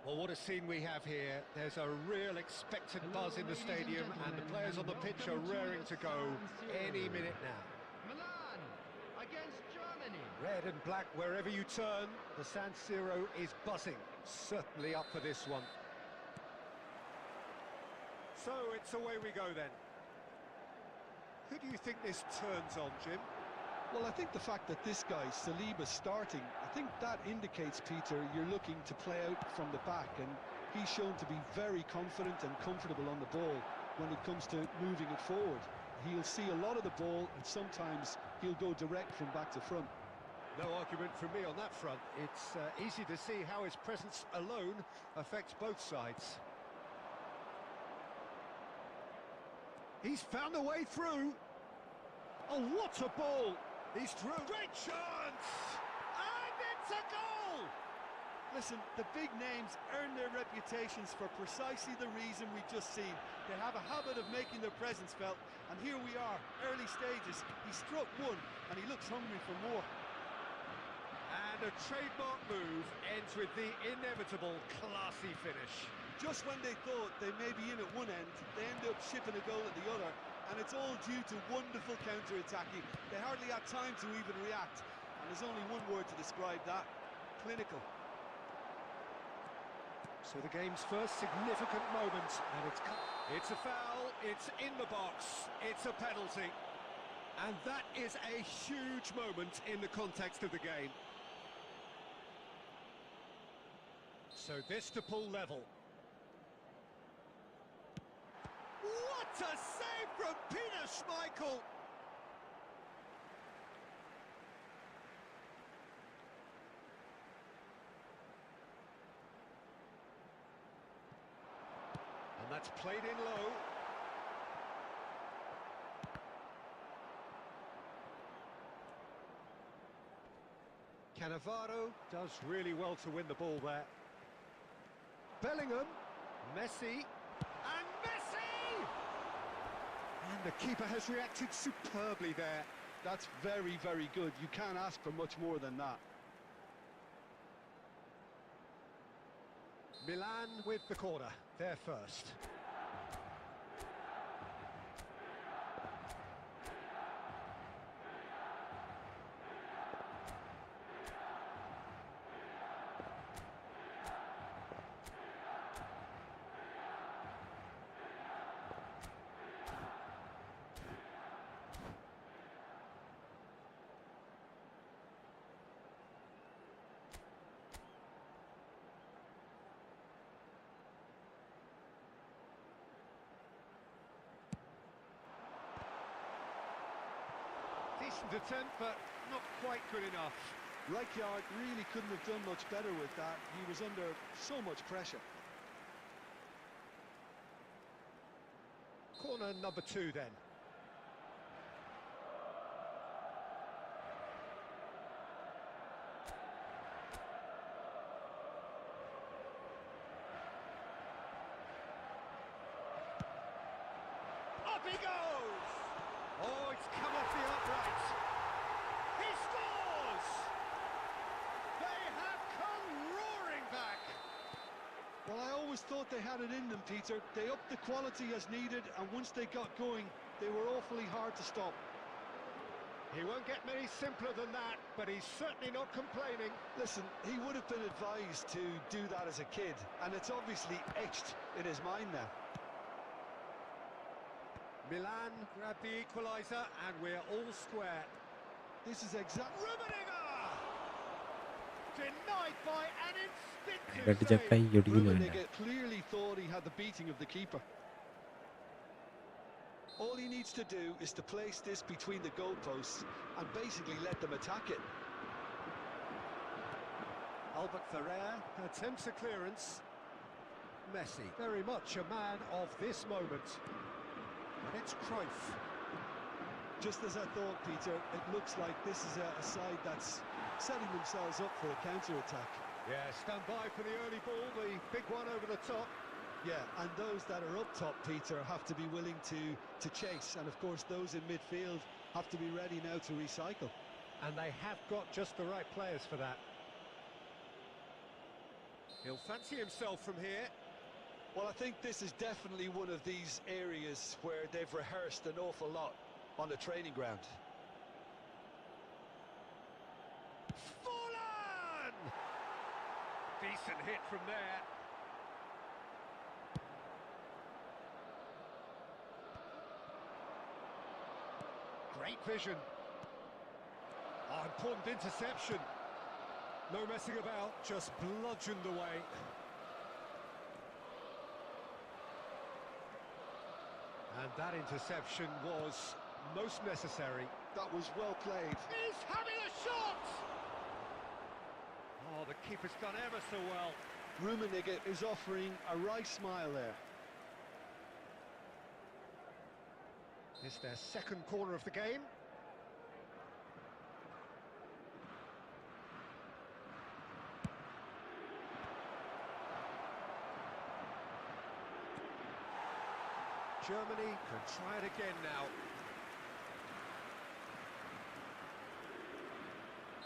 Well, what a scene we have here. There's a real expected buzz in the stadium, and the players on the pitch are raring to go any minute now. Milan against Germany. Red and black wherever you turn, the San Siro is buzzing. Certainly up for this one. So it's away we go then. Who do you think this turns on, Jim? Well, I think the fact that this guy, Saliba's starting, I think that indicates, Peter, you're looking to play out from the back, and he's shown to be very confident and comfortable on the ball when it comes to moving it forward. He'll see a lot of the ball, and sometimes he'll go direct from back to front. No argument from me on that front. It's easy to see how his presence alone affects both sides. He's found a way through. Oh, what a ball! He's through. Great chance! And it's a goal! Listen, the big names earn their reputations for precisely the reason we've just seen. They have a habit of making their presence felt, and here we are, early stages. He struck one, and he looks hungry for more. And a trademark move ends with the inevitable classy finish. Just when they thought they may be in at one end, they end up shipping a goal at the other, and it's all due to wonderful counter-attacking. They hardly had time to even react, and there's only one word to describe that: clinical. So the game's first significant moment, and it's a foul, it's in the box, it's a penalty. And that is a huge moment in the context of the game. So this to pull level. What a save from Peter Schmeichel! And that's played in low. Cannavaro does really well to win the ball there. Bellingham, Messi, and Messi! And the keeper has reacted superbly there. That's very, very good. You can't ask for much more than that. Milan with the corner, they're first. Decent attempt, but not quite good enough. Rijkaard really couldn't have done much better with that. He was under so much pressure. Corner number 2 then. Up he goes! Oh, it's come off the upright. He scores! They have come roaring back. Well, I always thought they had it in them, Peter. They upped the quality as needed, and once they got going, they were awfully hard to stop. He won't get many simpler than that, but he's certainly not complaining. Listen, he would have been advised to do that as a kid, and it's obviously etched in his mind now. Milan grab the equaliser, and we're all square. This is exactly... Rummenigge! Denied by an instinctive കൈകടിച്ച save. കൈയൊടിയിലുണ്ട്. Rummenigge clearly thought he had the beating of the keeper. All he needs to do is to place this between the goalposts and basically let them attack it. Albert Ferrer attempts a clearance. Messi, very much a man of this moment. And it's Cruyff. Just as I thought, Peter, it looks like this is a side that's setting themselves up for a counter-attack. Yeah, stand by for the early ball, the big one over the top. Yeah, and those that are up top, Peter, have to be willing to chase. And of course, those in midfield have to be ready now to recycle. And they have got just the right players for that. He'll fancy himself from here. Well, I think this is definitely one of these areas where they've rehearsed an awful lot on the training ground. Fallen! Decent hit from there. Great vision. Oh, important interception. No messing about, just bludgeoned away. And that interception was most necessary. That was well played. He's having a shot! Oh, the keeper's done ever so well. Rummenigge is offering a wry smile there. It's their second corner of the game. Germany can try it again now.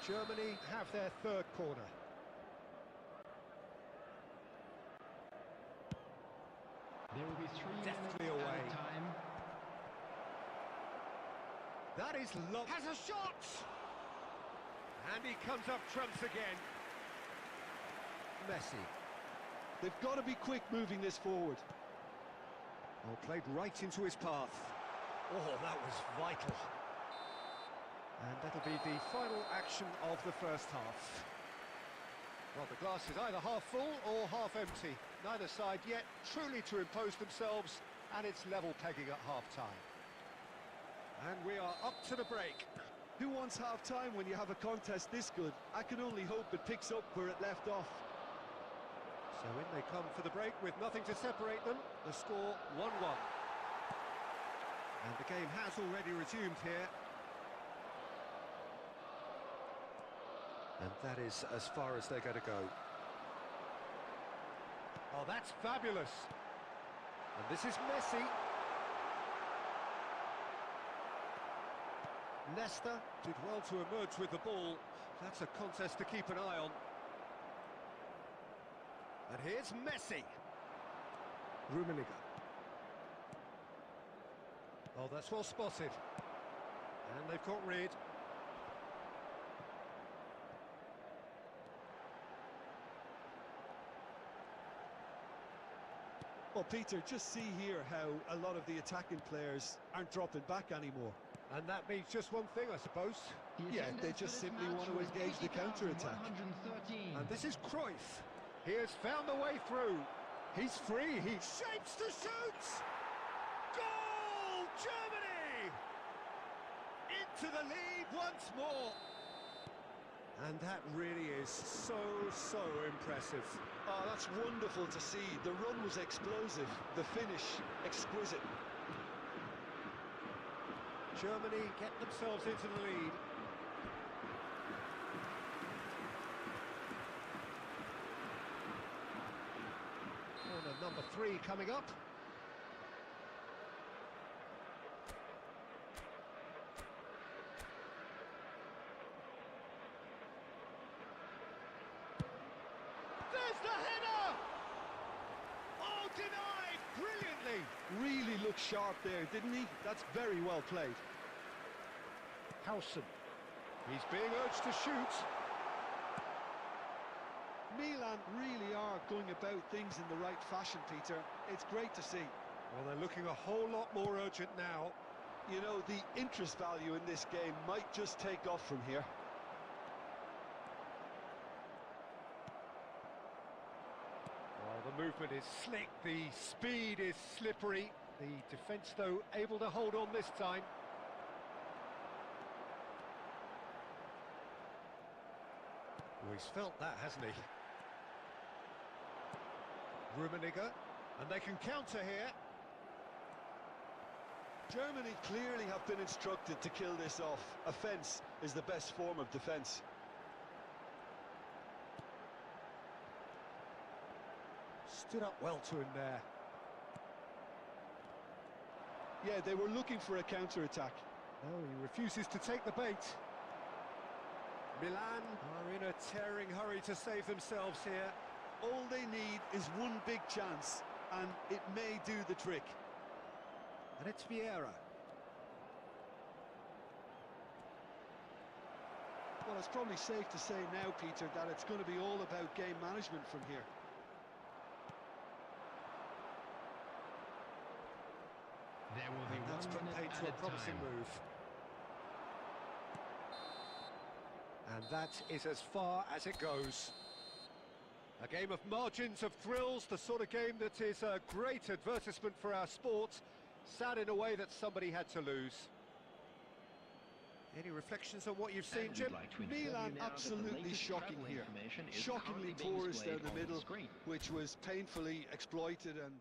Germany have their third corner. There will be 3 Deftly minutes away. at a time. That is love. Has a shot! And he comes up trumps again. Messi. They've got to be quick moving this forward. Oh, played right into his path. Oh, that was vital. And that'll be the final action of the first half. Well, the glass is either half full or half empty. Neither side yet truly to impose themselves, and it's level pegging at half-time. And we are up to the break. Who wants half-time when you have a contest this good? I can only hope it picks up where it left off. So in they come for the break with nothing to separate them. The score 1-1. And the game has already resumed here. And that is as far as they're going to go. Oh, that's fabulous. And this is Messi. Nesta did well to emerge with the ball. That's a contest to keep an eye on. And here's Messi. Rummenigge. Oh, that's well spotted. And they've got rid. Well, Peter, just see here how a lot of the attacking players aren't dropping back anymore. And that means just one thing, I suppose. The Yeah, they attendance just for this simply match want to was engage the counter-attack. 80,113. And this is Cruyff. He has found a way through. He's free, he shapes to shoot! Goal! Germany! Into the lead once more. And that really is so impressive. Oh, that's wonderful to see. The run was explosive, the finish exquisite. Germany get themselves into the lead. Corner number 3 coming up. There's the header! Oh, denied brilliantly! Really looked sharp there, didn't he? That's very well played. Howson. He's being urged to shoot. Milan really are going about things in the right fashion, Peter. It's great to see. Well, they're looking a whole lot more urgent now. You know, the interest value in this game might just take off from here. Well, the movement is slick, the speed is slippery. The defence, though, able to hold on this time. Well, he's felt that, hasn't he? Rummenigge, and they can counter here. Germany clearly have been instructed to kill this off. Offence is the best form of defence. Stood up well to him there. Yeah, they were looking for a counter-attack. Oh, he refuses to take the bait. Milan are in a tearing hurry to save themselves here. All they need is one big chance, and it may do the trick. And it's Vieira. Well, it's probably safe to say now, Peter, that it's going to be all about game management from here. There will be And that's 1 put minute paid to a added promising time. move. And that is as far as it goes. A game of margins of thrills, the sort of game that is a great advertisement for our sport. Sad in a way that somebody had to lose. Any reflections on what you've seen, And Jim? we'd like to inform you Milan now that the absolutely latest shocking travel here. information is Shockingly currently being porous down displayed the on middle, screen. which was painfully exploited and...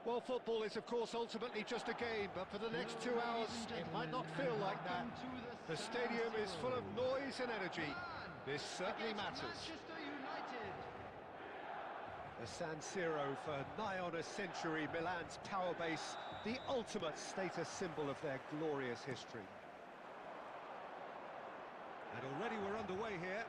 Well, football is, of course, ultimately just a game, but for the next 2 hours, it might not feel like that. The stadium is full of noise and energy. This certainly matters. The San Siro for nigh on a century, Milan's power base, the ultimate status symbol of their glorious history. And already we're underway here.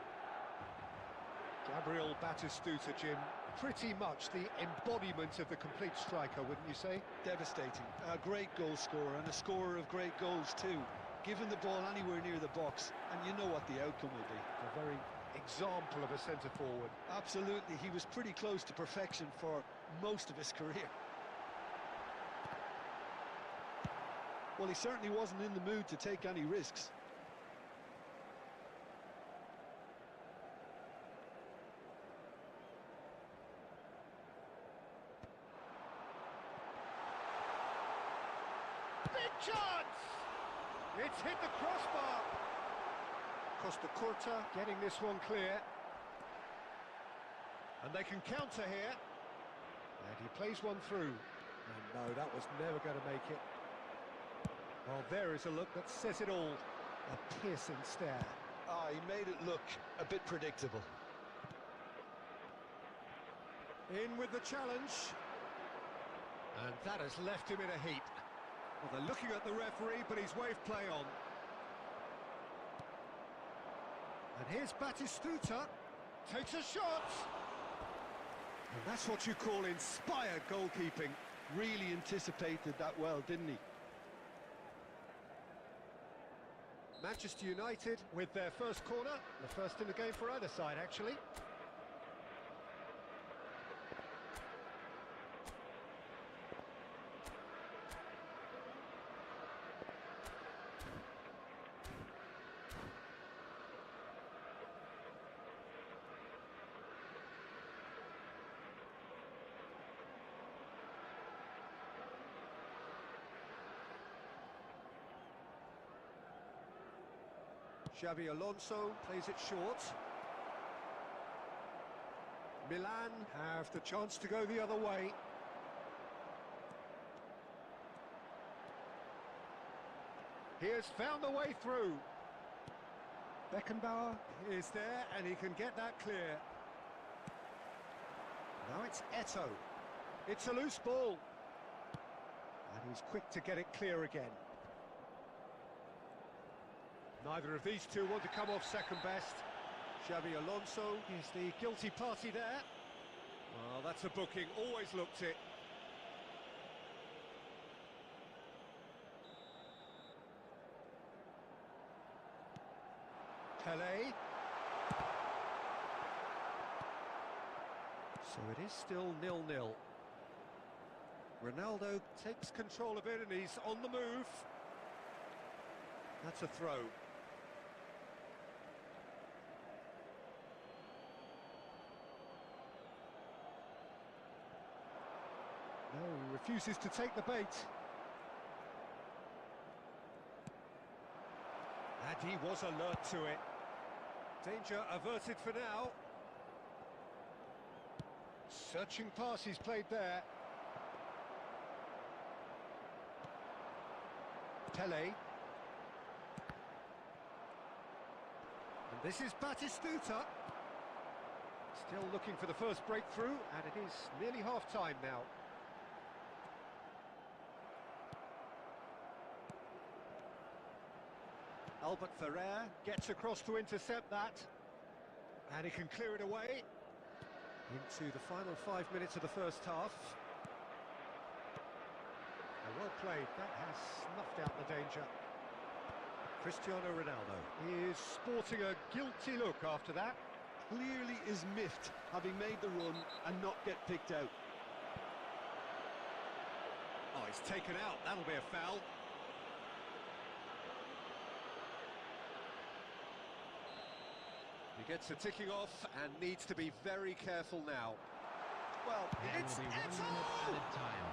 Gabriel Batistuta, Jim, pretty much the embodiment of the complete striker, wouldn't you say? Devastating. A great goal scorer and a scorer of great goals too. Given the ball anywhere near the box, and you know what the outcome will be. A very example of a centre-forward. Absolutely, he was pretty close to perfection for most of his career. Well, he certainly wasn't in the mood to take any risks. Big chance! It's hit the crossbar. Costa Curta getting this one clear. And they can counter here. And he plays one through. And no, that was never going to make it. Well, there is a look that says it all. A piercing stare. Ah, he made it look a bit predictable. In with the challenge. And that has left him in a heap. Well, they're looking at the referee, but he's waved play on. And here's Batistuta. Takes a shot. And that's what you call inspired goalkeeping. Really anticipated that well, didn't he? Manchester United with their first corner. The first in the game for either side, actually. Xabi Alonso plays it short. Milan have the chance to go the other way. He has found the way through. Beckenbauer is there and he can get that clear. Now it's Eto'o. It's a loose ball. And he's quick to get it clear again. Neither of these two want to come off second best. Xabi Alonso is the guilty party there. Well, that's a booking, always looked it. Pele. So it is still 0-0. Ronaldo takes control of it and he's on the move. That's a throw. No, he refuses to take the bait. And he was alert to it. Danger averted for now. Searching pass he's played there. Pele. And this is Batistuta. Still looking for the first breakthrough, and it is nearly half-time now. Albert Ferrer gets across to intercept that. And he can clear it away. Into the final 5 minutes of the first half. Well played, that has snuffed out the danger. Cristiano Ronaldo is sporting a guilty look after that. Clearly is miffed, having made the run and not get picked out. Oh, he's taken out, that'll be a foul. He gets a ticking off and needs to be very careful now. Well, it's added time.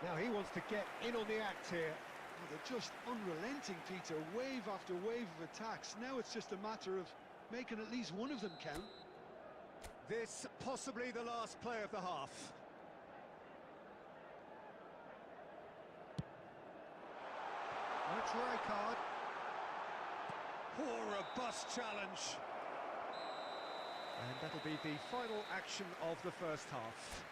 Now he wants to get in on the act here. Well, they're just unrelenting, Peter. Wave after wave of attacks. Now it's just a matter of making at least one of them count. This possibly the last play of the half. That's Rijkaard. Poor robust challenge. And that'll be the final action of the first half.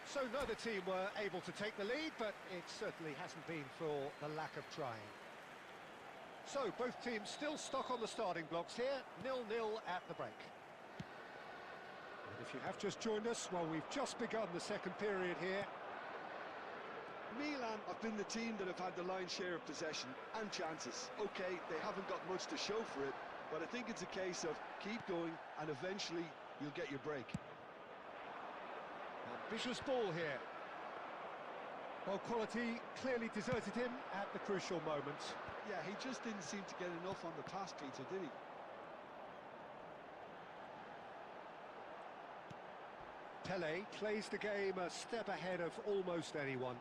So neither team were able to take the lead, but it certainly hasn't been for the lack of trying. So both teams still stuck on the starting blocks here, 0-0 at the break. And if you have just joined us, well, we've just begun the second period here. Milan have been the team that have had the lion's share of possession and chances. Okay, they haven't got much to show for it, but I think it's a case of keep going and eventually you'll get your break. Ambitious ball here. Well, quality clearly deserted him at the crucial moment. Yeah, he just didn't seem to get enough on the pass, Peter, did he? Pele plays the game a step ahead of almost anyone.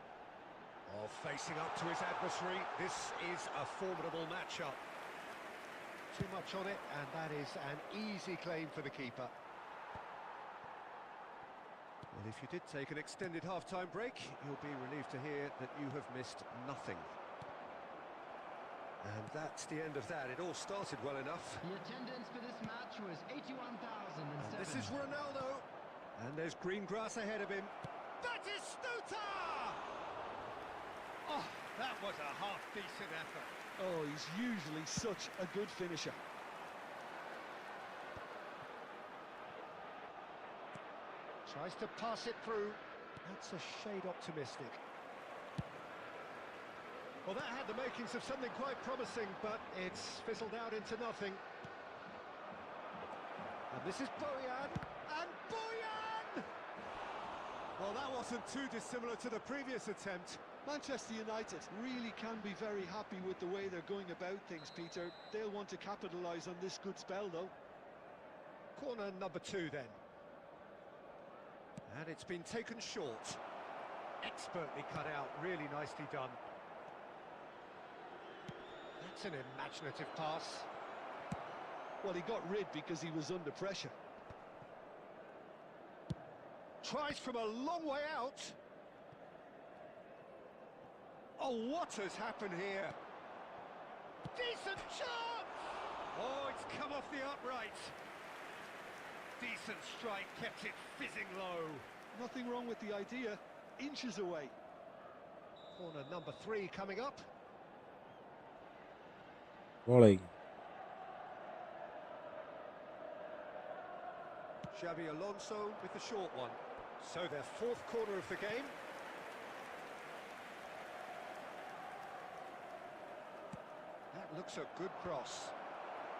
Oh, facing up to his adversary, this is a formidable matchup. Too much on it, and that is an easy claim for the keeper. Well, if you did take an extended half-time break, you'll be relieved to hear that you have missed nothing. And that's the end of that. It all started well enough. The attendance for this match was 81,007. And this is Ronaldo. And there's green grass ahead of him. That is Stuta! Oh, that was a half-decent effort. Oh, he's usually such a good finisher. Tries to pass it through. That's a shade optimistic. Well, that had the makings of something quite promising, but it's fizzled out into nothing. And this is Boyan, and Boyan! Well, that wasn't too dissimilar to the previous attempt. Manchester United really can be very happy with the way they're going about things, Peter. They'll want to capitalise on this good spell, though. Corner number 2, then. And it's been taken short. Expertly cut out, really nicely done. That's an imaginative pass. Well, he got rid because he was under pressure. Tries from a long way out. Oh, what has happened here? Decent chance! Oh, it's come off the upright. Decent strike, kept it fizzing low. Nothing wrong with the idea. Inches away. Corner number 3 coming up. Volley. Xabi Alonso with the short one. So their 4th corner of the game. That looks a good cross.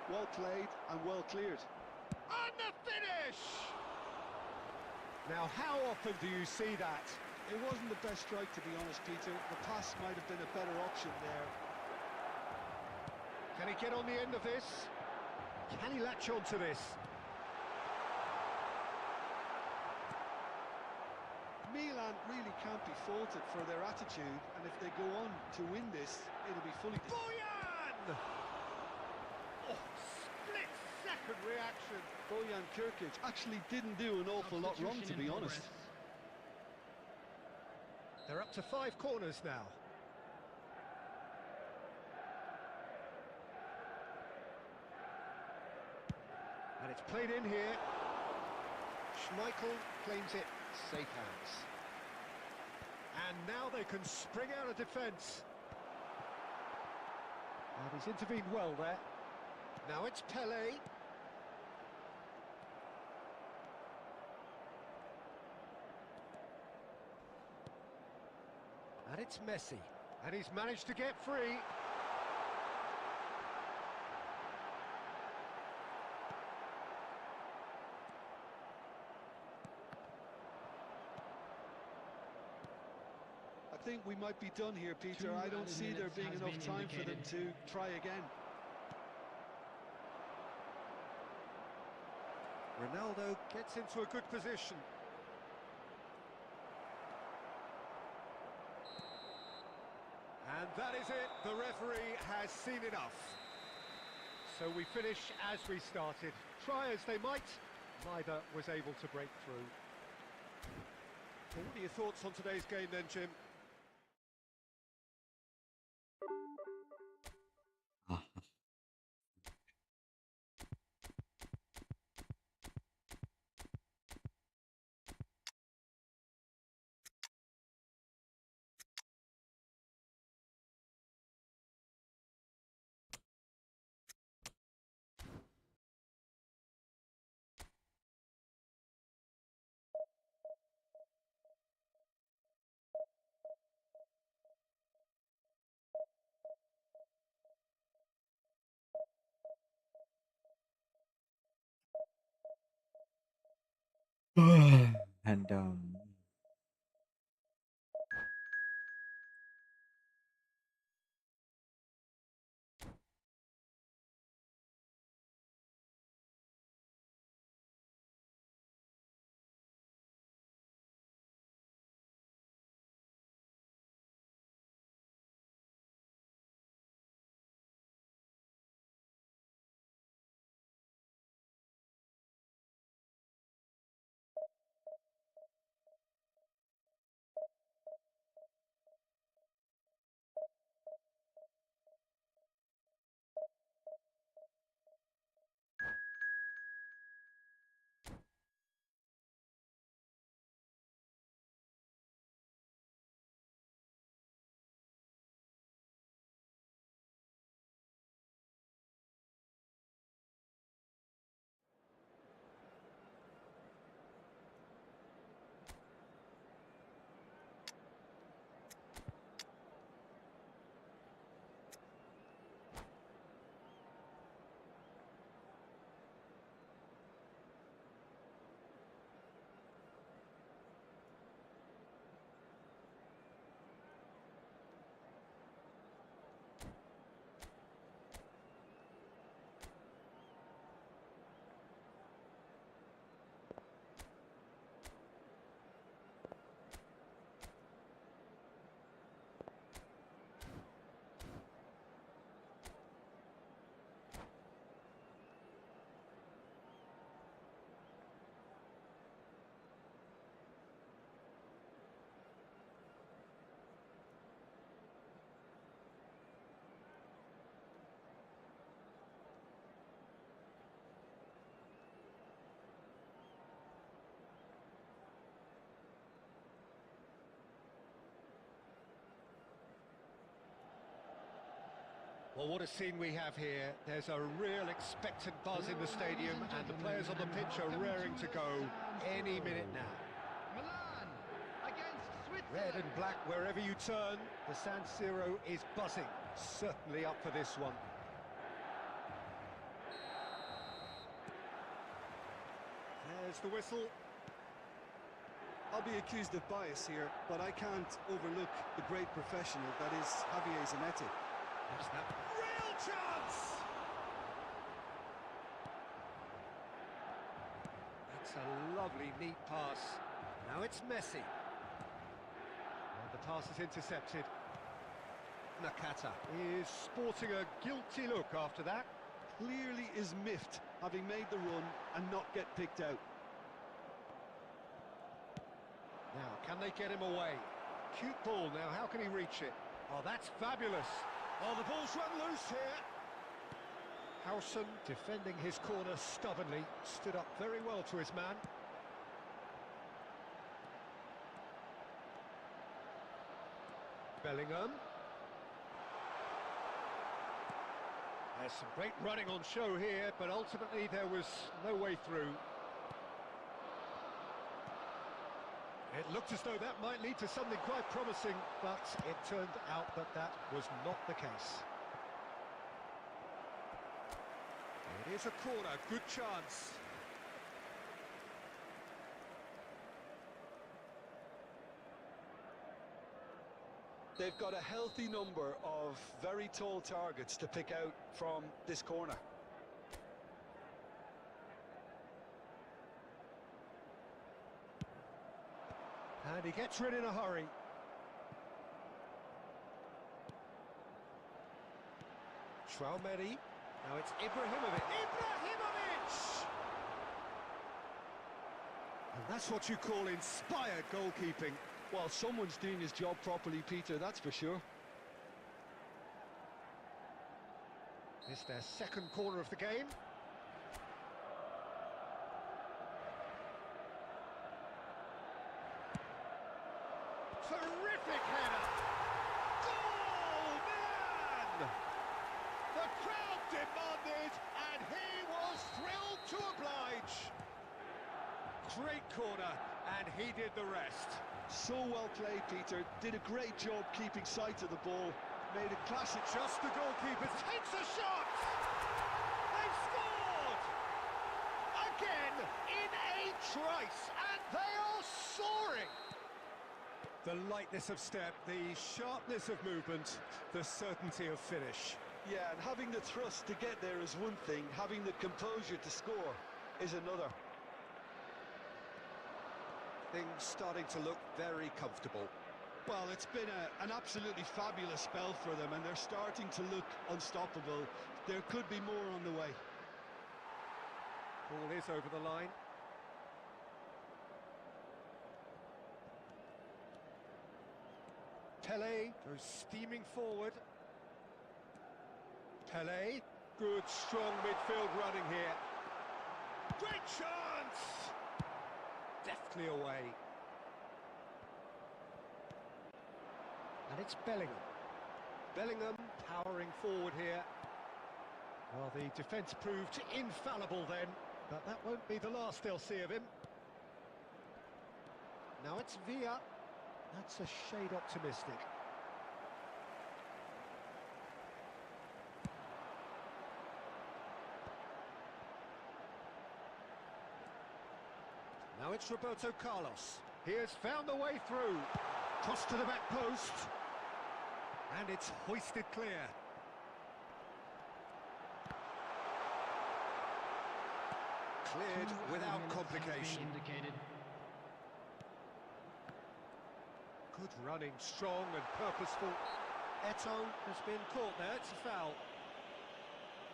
Well played and well cleared. And the finish! Now, how often do you see that? It wasn't the best strike, to be honest, Peter. The pass might have been a better option there. Can he get on the end of this? Can he latch on to this? Milan really can't be faulted for their attitude, and if they go on to win this, it'll be fully... Boyan! Oh, split-second reaction. Bojan Kirkic actually didn't do an awful lot wrong, to be honest. They're up to 5 corners now. And it's played in here. Schmeichel claims it, safe hands. And now they can spring out of defence. And he's intervened well there. Now it's Pele. And it's Messi. And he's managed to get free. I think we might be done here, Peter. I don't see there being enough time for them to try again. Ronaldo gets into a good position. And that is it. The referee has seen enough. So we finish as we started. Try as they might, neither was able to break through. Well, what are your thoughts on today's game then, Jim? And Well, what a scene we have here. There's a real expectant buzz in the stadium, and the players on the pitch are raring to go any minute now. Milan against Switzerland. Red and black wherever you turn, the San Siro is buzzing. Certainly up for this one. There's the whistle. I'll be accused of bias here, but I can't overlook the great professional that is Javier Zanetti. There's that real chance! That's a lovely, neat pass. Now it's Messi. And the pass is intercepted. Nakata is sporting a guilty look after that. Clearly is miffed, having made the run and not get picked out. Now, can they get him away? Cute ball now, how can he reach it? Oh, that's fabulous. Oh, the ball's run loose here. Howson, defending his corner stubbornly, stood up very well to his man. Bellingham. There's some great running on show here, but ultimately there was no way through. It looked as though that might lead to something quite promising, but it turned out that that was not the case. It is a corner, good chance. They've got a healthy number of very tall targets to pick out from this corner. And he gets rid in a hurry. Traumeri. Now it's Ibrahimovic. Ibrahimovic! And that's what you call inspired goalkeeping. Well, someone's doing his job properly, Peter, that's for sure. It's their second corner of the game. Terrific header! Goal, man! The crowd demanded, and he was thrilled to oblige. Great corner, and he did the rest. So well played, Peter. Did a great job keeping sight of the ball. Made a classic. Just the goalkeeper takes a shot! They've scored! Again, in a trice, and they are soaring! The lightness of step, the sharpness of movement, the certainty of finish. Yeah, and having the thrust to get there is one thing, having the composure to score is another. Things starting to look very comfortable. Well, it's been an absolutely fabulous spell for them, and they're starting to look unstoppable. There could be more on the way. Ball is over the line. Pele goes steaming forward. Pele, good strong midfield running here. Great chance! Deftly away. And it's Bellingham. Bellingham powering forward here. Well, the defence proved infallible then, but that won't be the last they'll see of him. Now it's Villa. That's a shade optimistic. Now it's Roberto Carlos. He has found the way through. Cross to the back post. And it's hoisted clear. Cleared without complication. Good running, strong and purposeful. Eto'o has been caught there, it's a foul.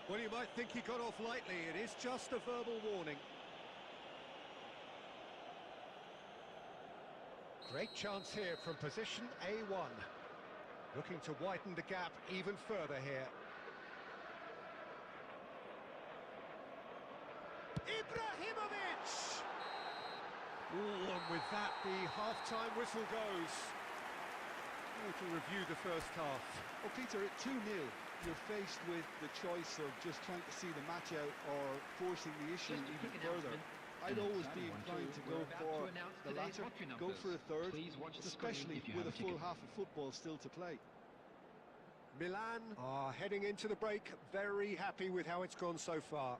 Well, you might think he got off lightly, it is just a verbal warning. Great chance here from position A1. Looking to widen the gap even further here. Ibrahimovic! Ooh, and with that, the half-time whistle goes. Ooh, little review the first half. Well, Peter, at 2-0, you're faced with the choice of just trying to see the match out or forcing the issue Just a even quick further. announcement. I'd always be Exciting one inclined too. to go We're about for to announce the today's latter, lottery go numbers. for a third, Please watch the screen especially if you with have a a full ticket. half of football still to play. Milan are heading into the break, very happy with how it's gone so far.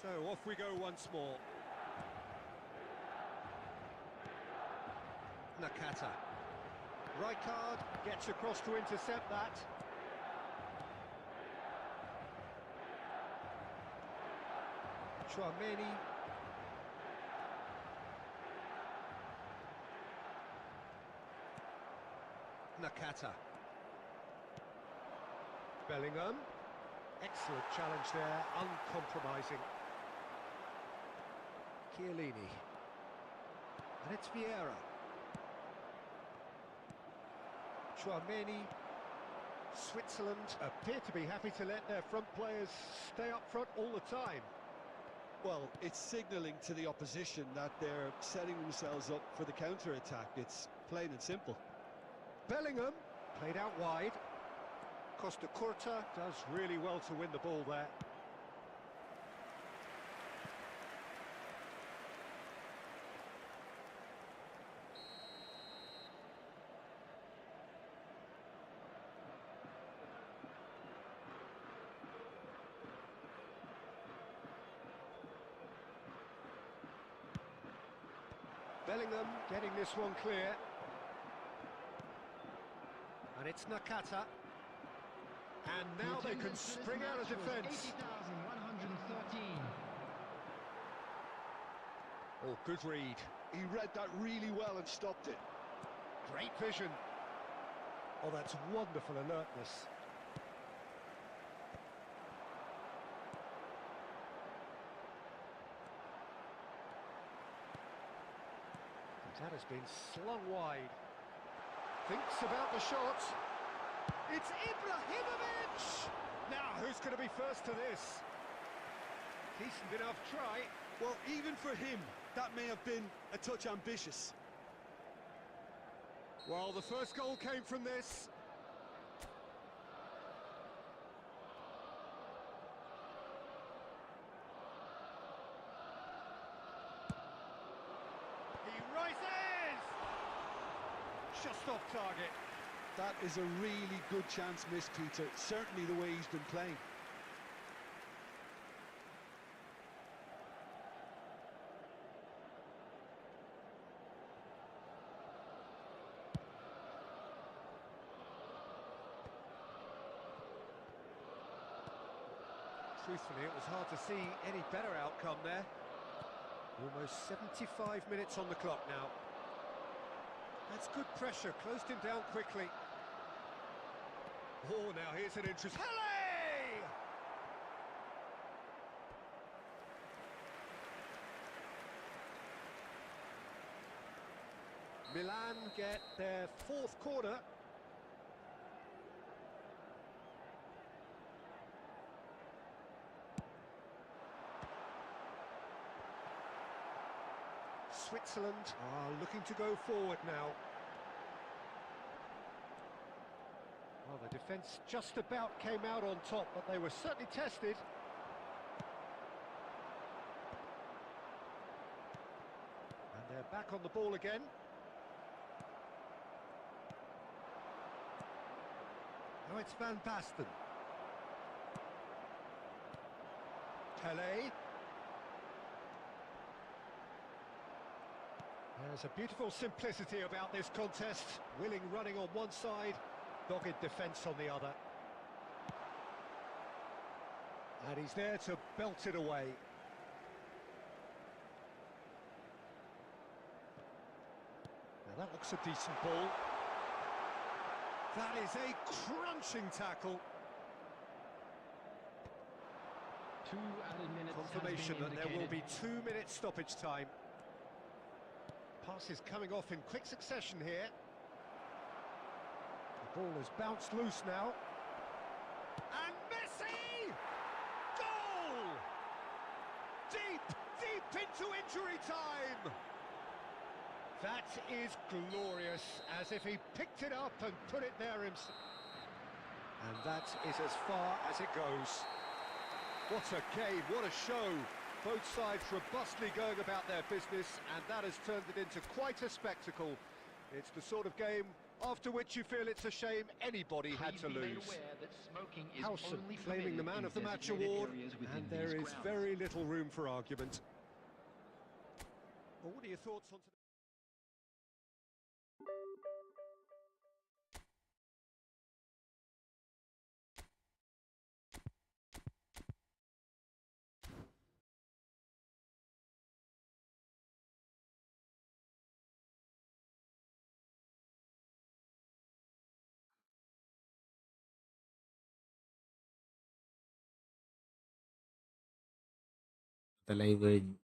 So off we go once more. Nakata. Rijkaard gets across to intercept that. Chouameni. Nakata. Bellingham. Excellent challenge there, uncompromising. Chiellini. And it's Vieira. Chouameni. Switzerland appear to be happy to let their front players stay up front all the time. Well, it's signalling to the opposition that they're setting themselves up for the counter-attack. It's plain and simple. Bellingham, played out wide. Costa Curta does really well to win the ball there. Bellingham getting this one clear. And it's Nakata. And now they can spring out of defence. 80,113. Oh, good read. He read that really well and stopped it. Great vision. Oh, that's wonderful alertness. That has been slung wide. Thinks about the shot. It's Ibrahimovic! Now, who's going to be first to this? Decent enough try. Well, even for him, that may have been a touch ambitious. Well, the first goal came from this. He rises! Just off target. That is a really good chance missed, Peter. Certainly the way he's been playing. Truthfully, it was hard to see any better outcome there. Almost 75 minutes on the clock now. That's good pressure, closed him down quickly. Oh, now here's an interest. Pele! Milan get their fourth corner. Switzerland are looking to go forward now. Well, the defence just about came out on top, but they were certainly tested. And they're back on the ball again. Now it's Van Basten. Pele. There's a beautiful simplicity about this contest. Willing running on one side, dogged defence on the other. And he's there to belt it away. Now that looks a decent ball. That is a crunching tackle. 2 added minutes. Confirmation that there will be 2 minutes stoppage time. Pass is coming off in quick succession here. The ball has bounced loose now. And Messi! into injury time. That is glorious, as if he picked it up and put it there himself. And that is as far as it goes. What a game, what a show. Both sides robustly going about their business, and that has turned it into quite a spectacle. It's the sort of game after which you feel it's a shame anybody had to lose. Howson claiming the Man of the Match award, and there is very little room for argument. Well, what are your thoughts on today? Live കഴിഞ്ഞു.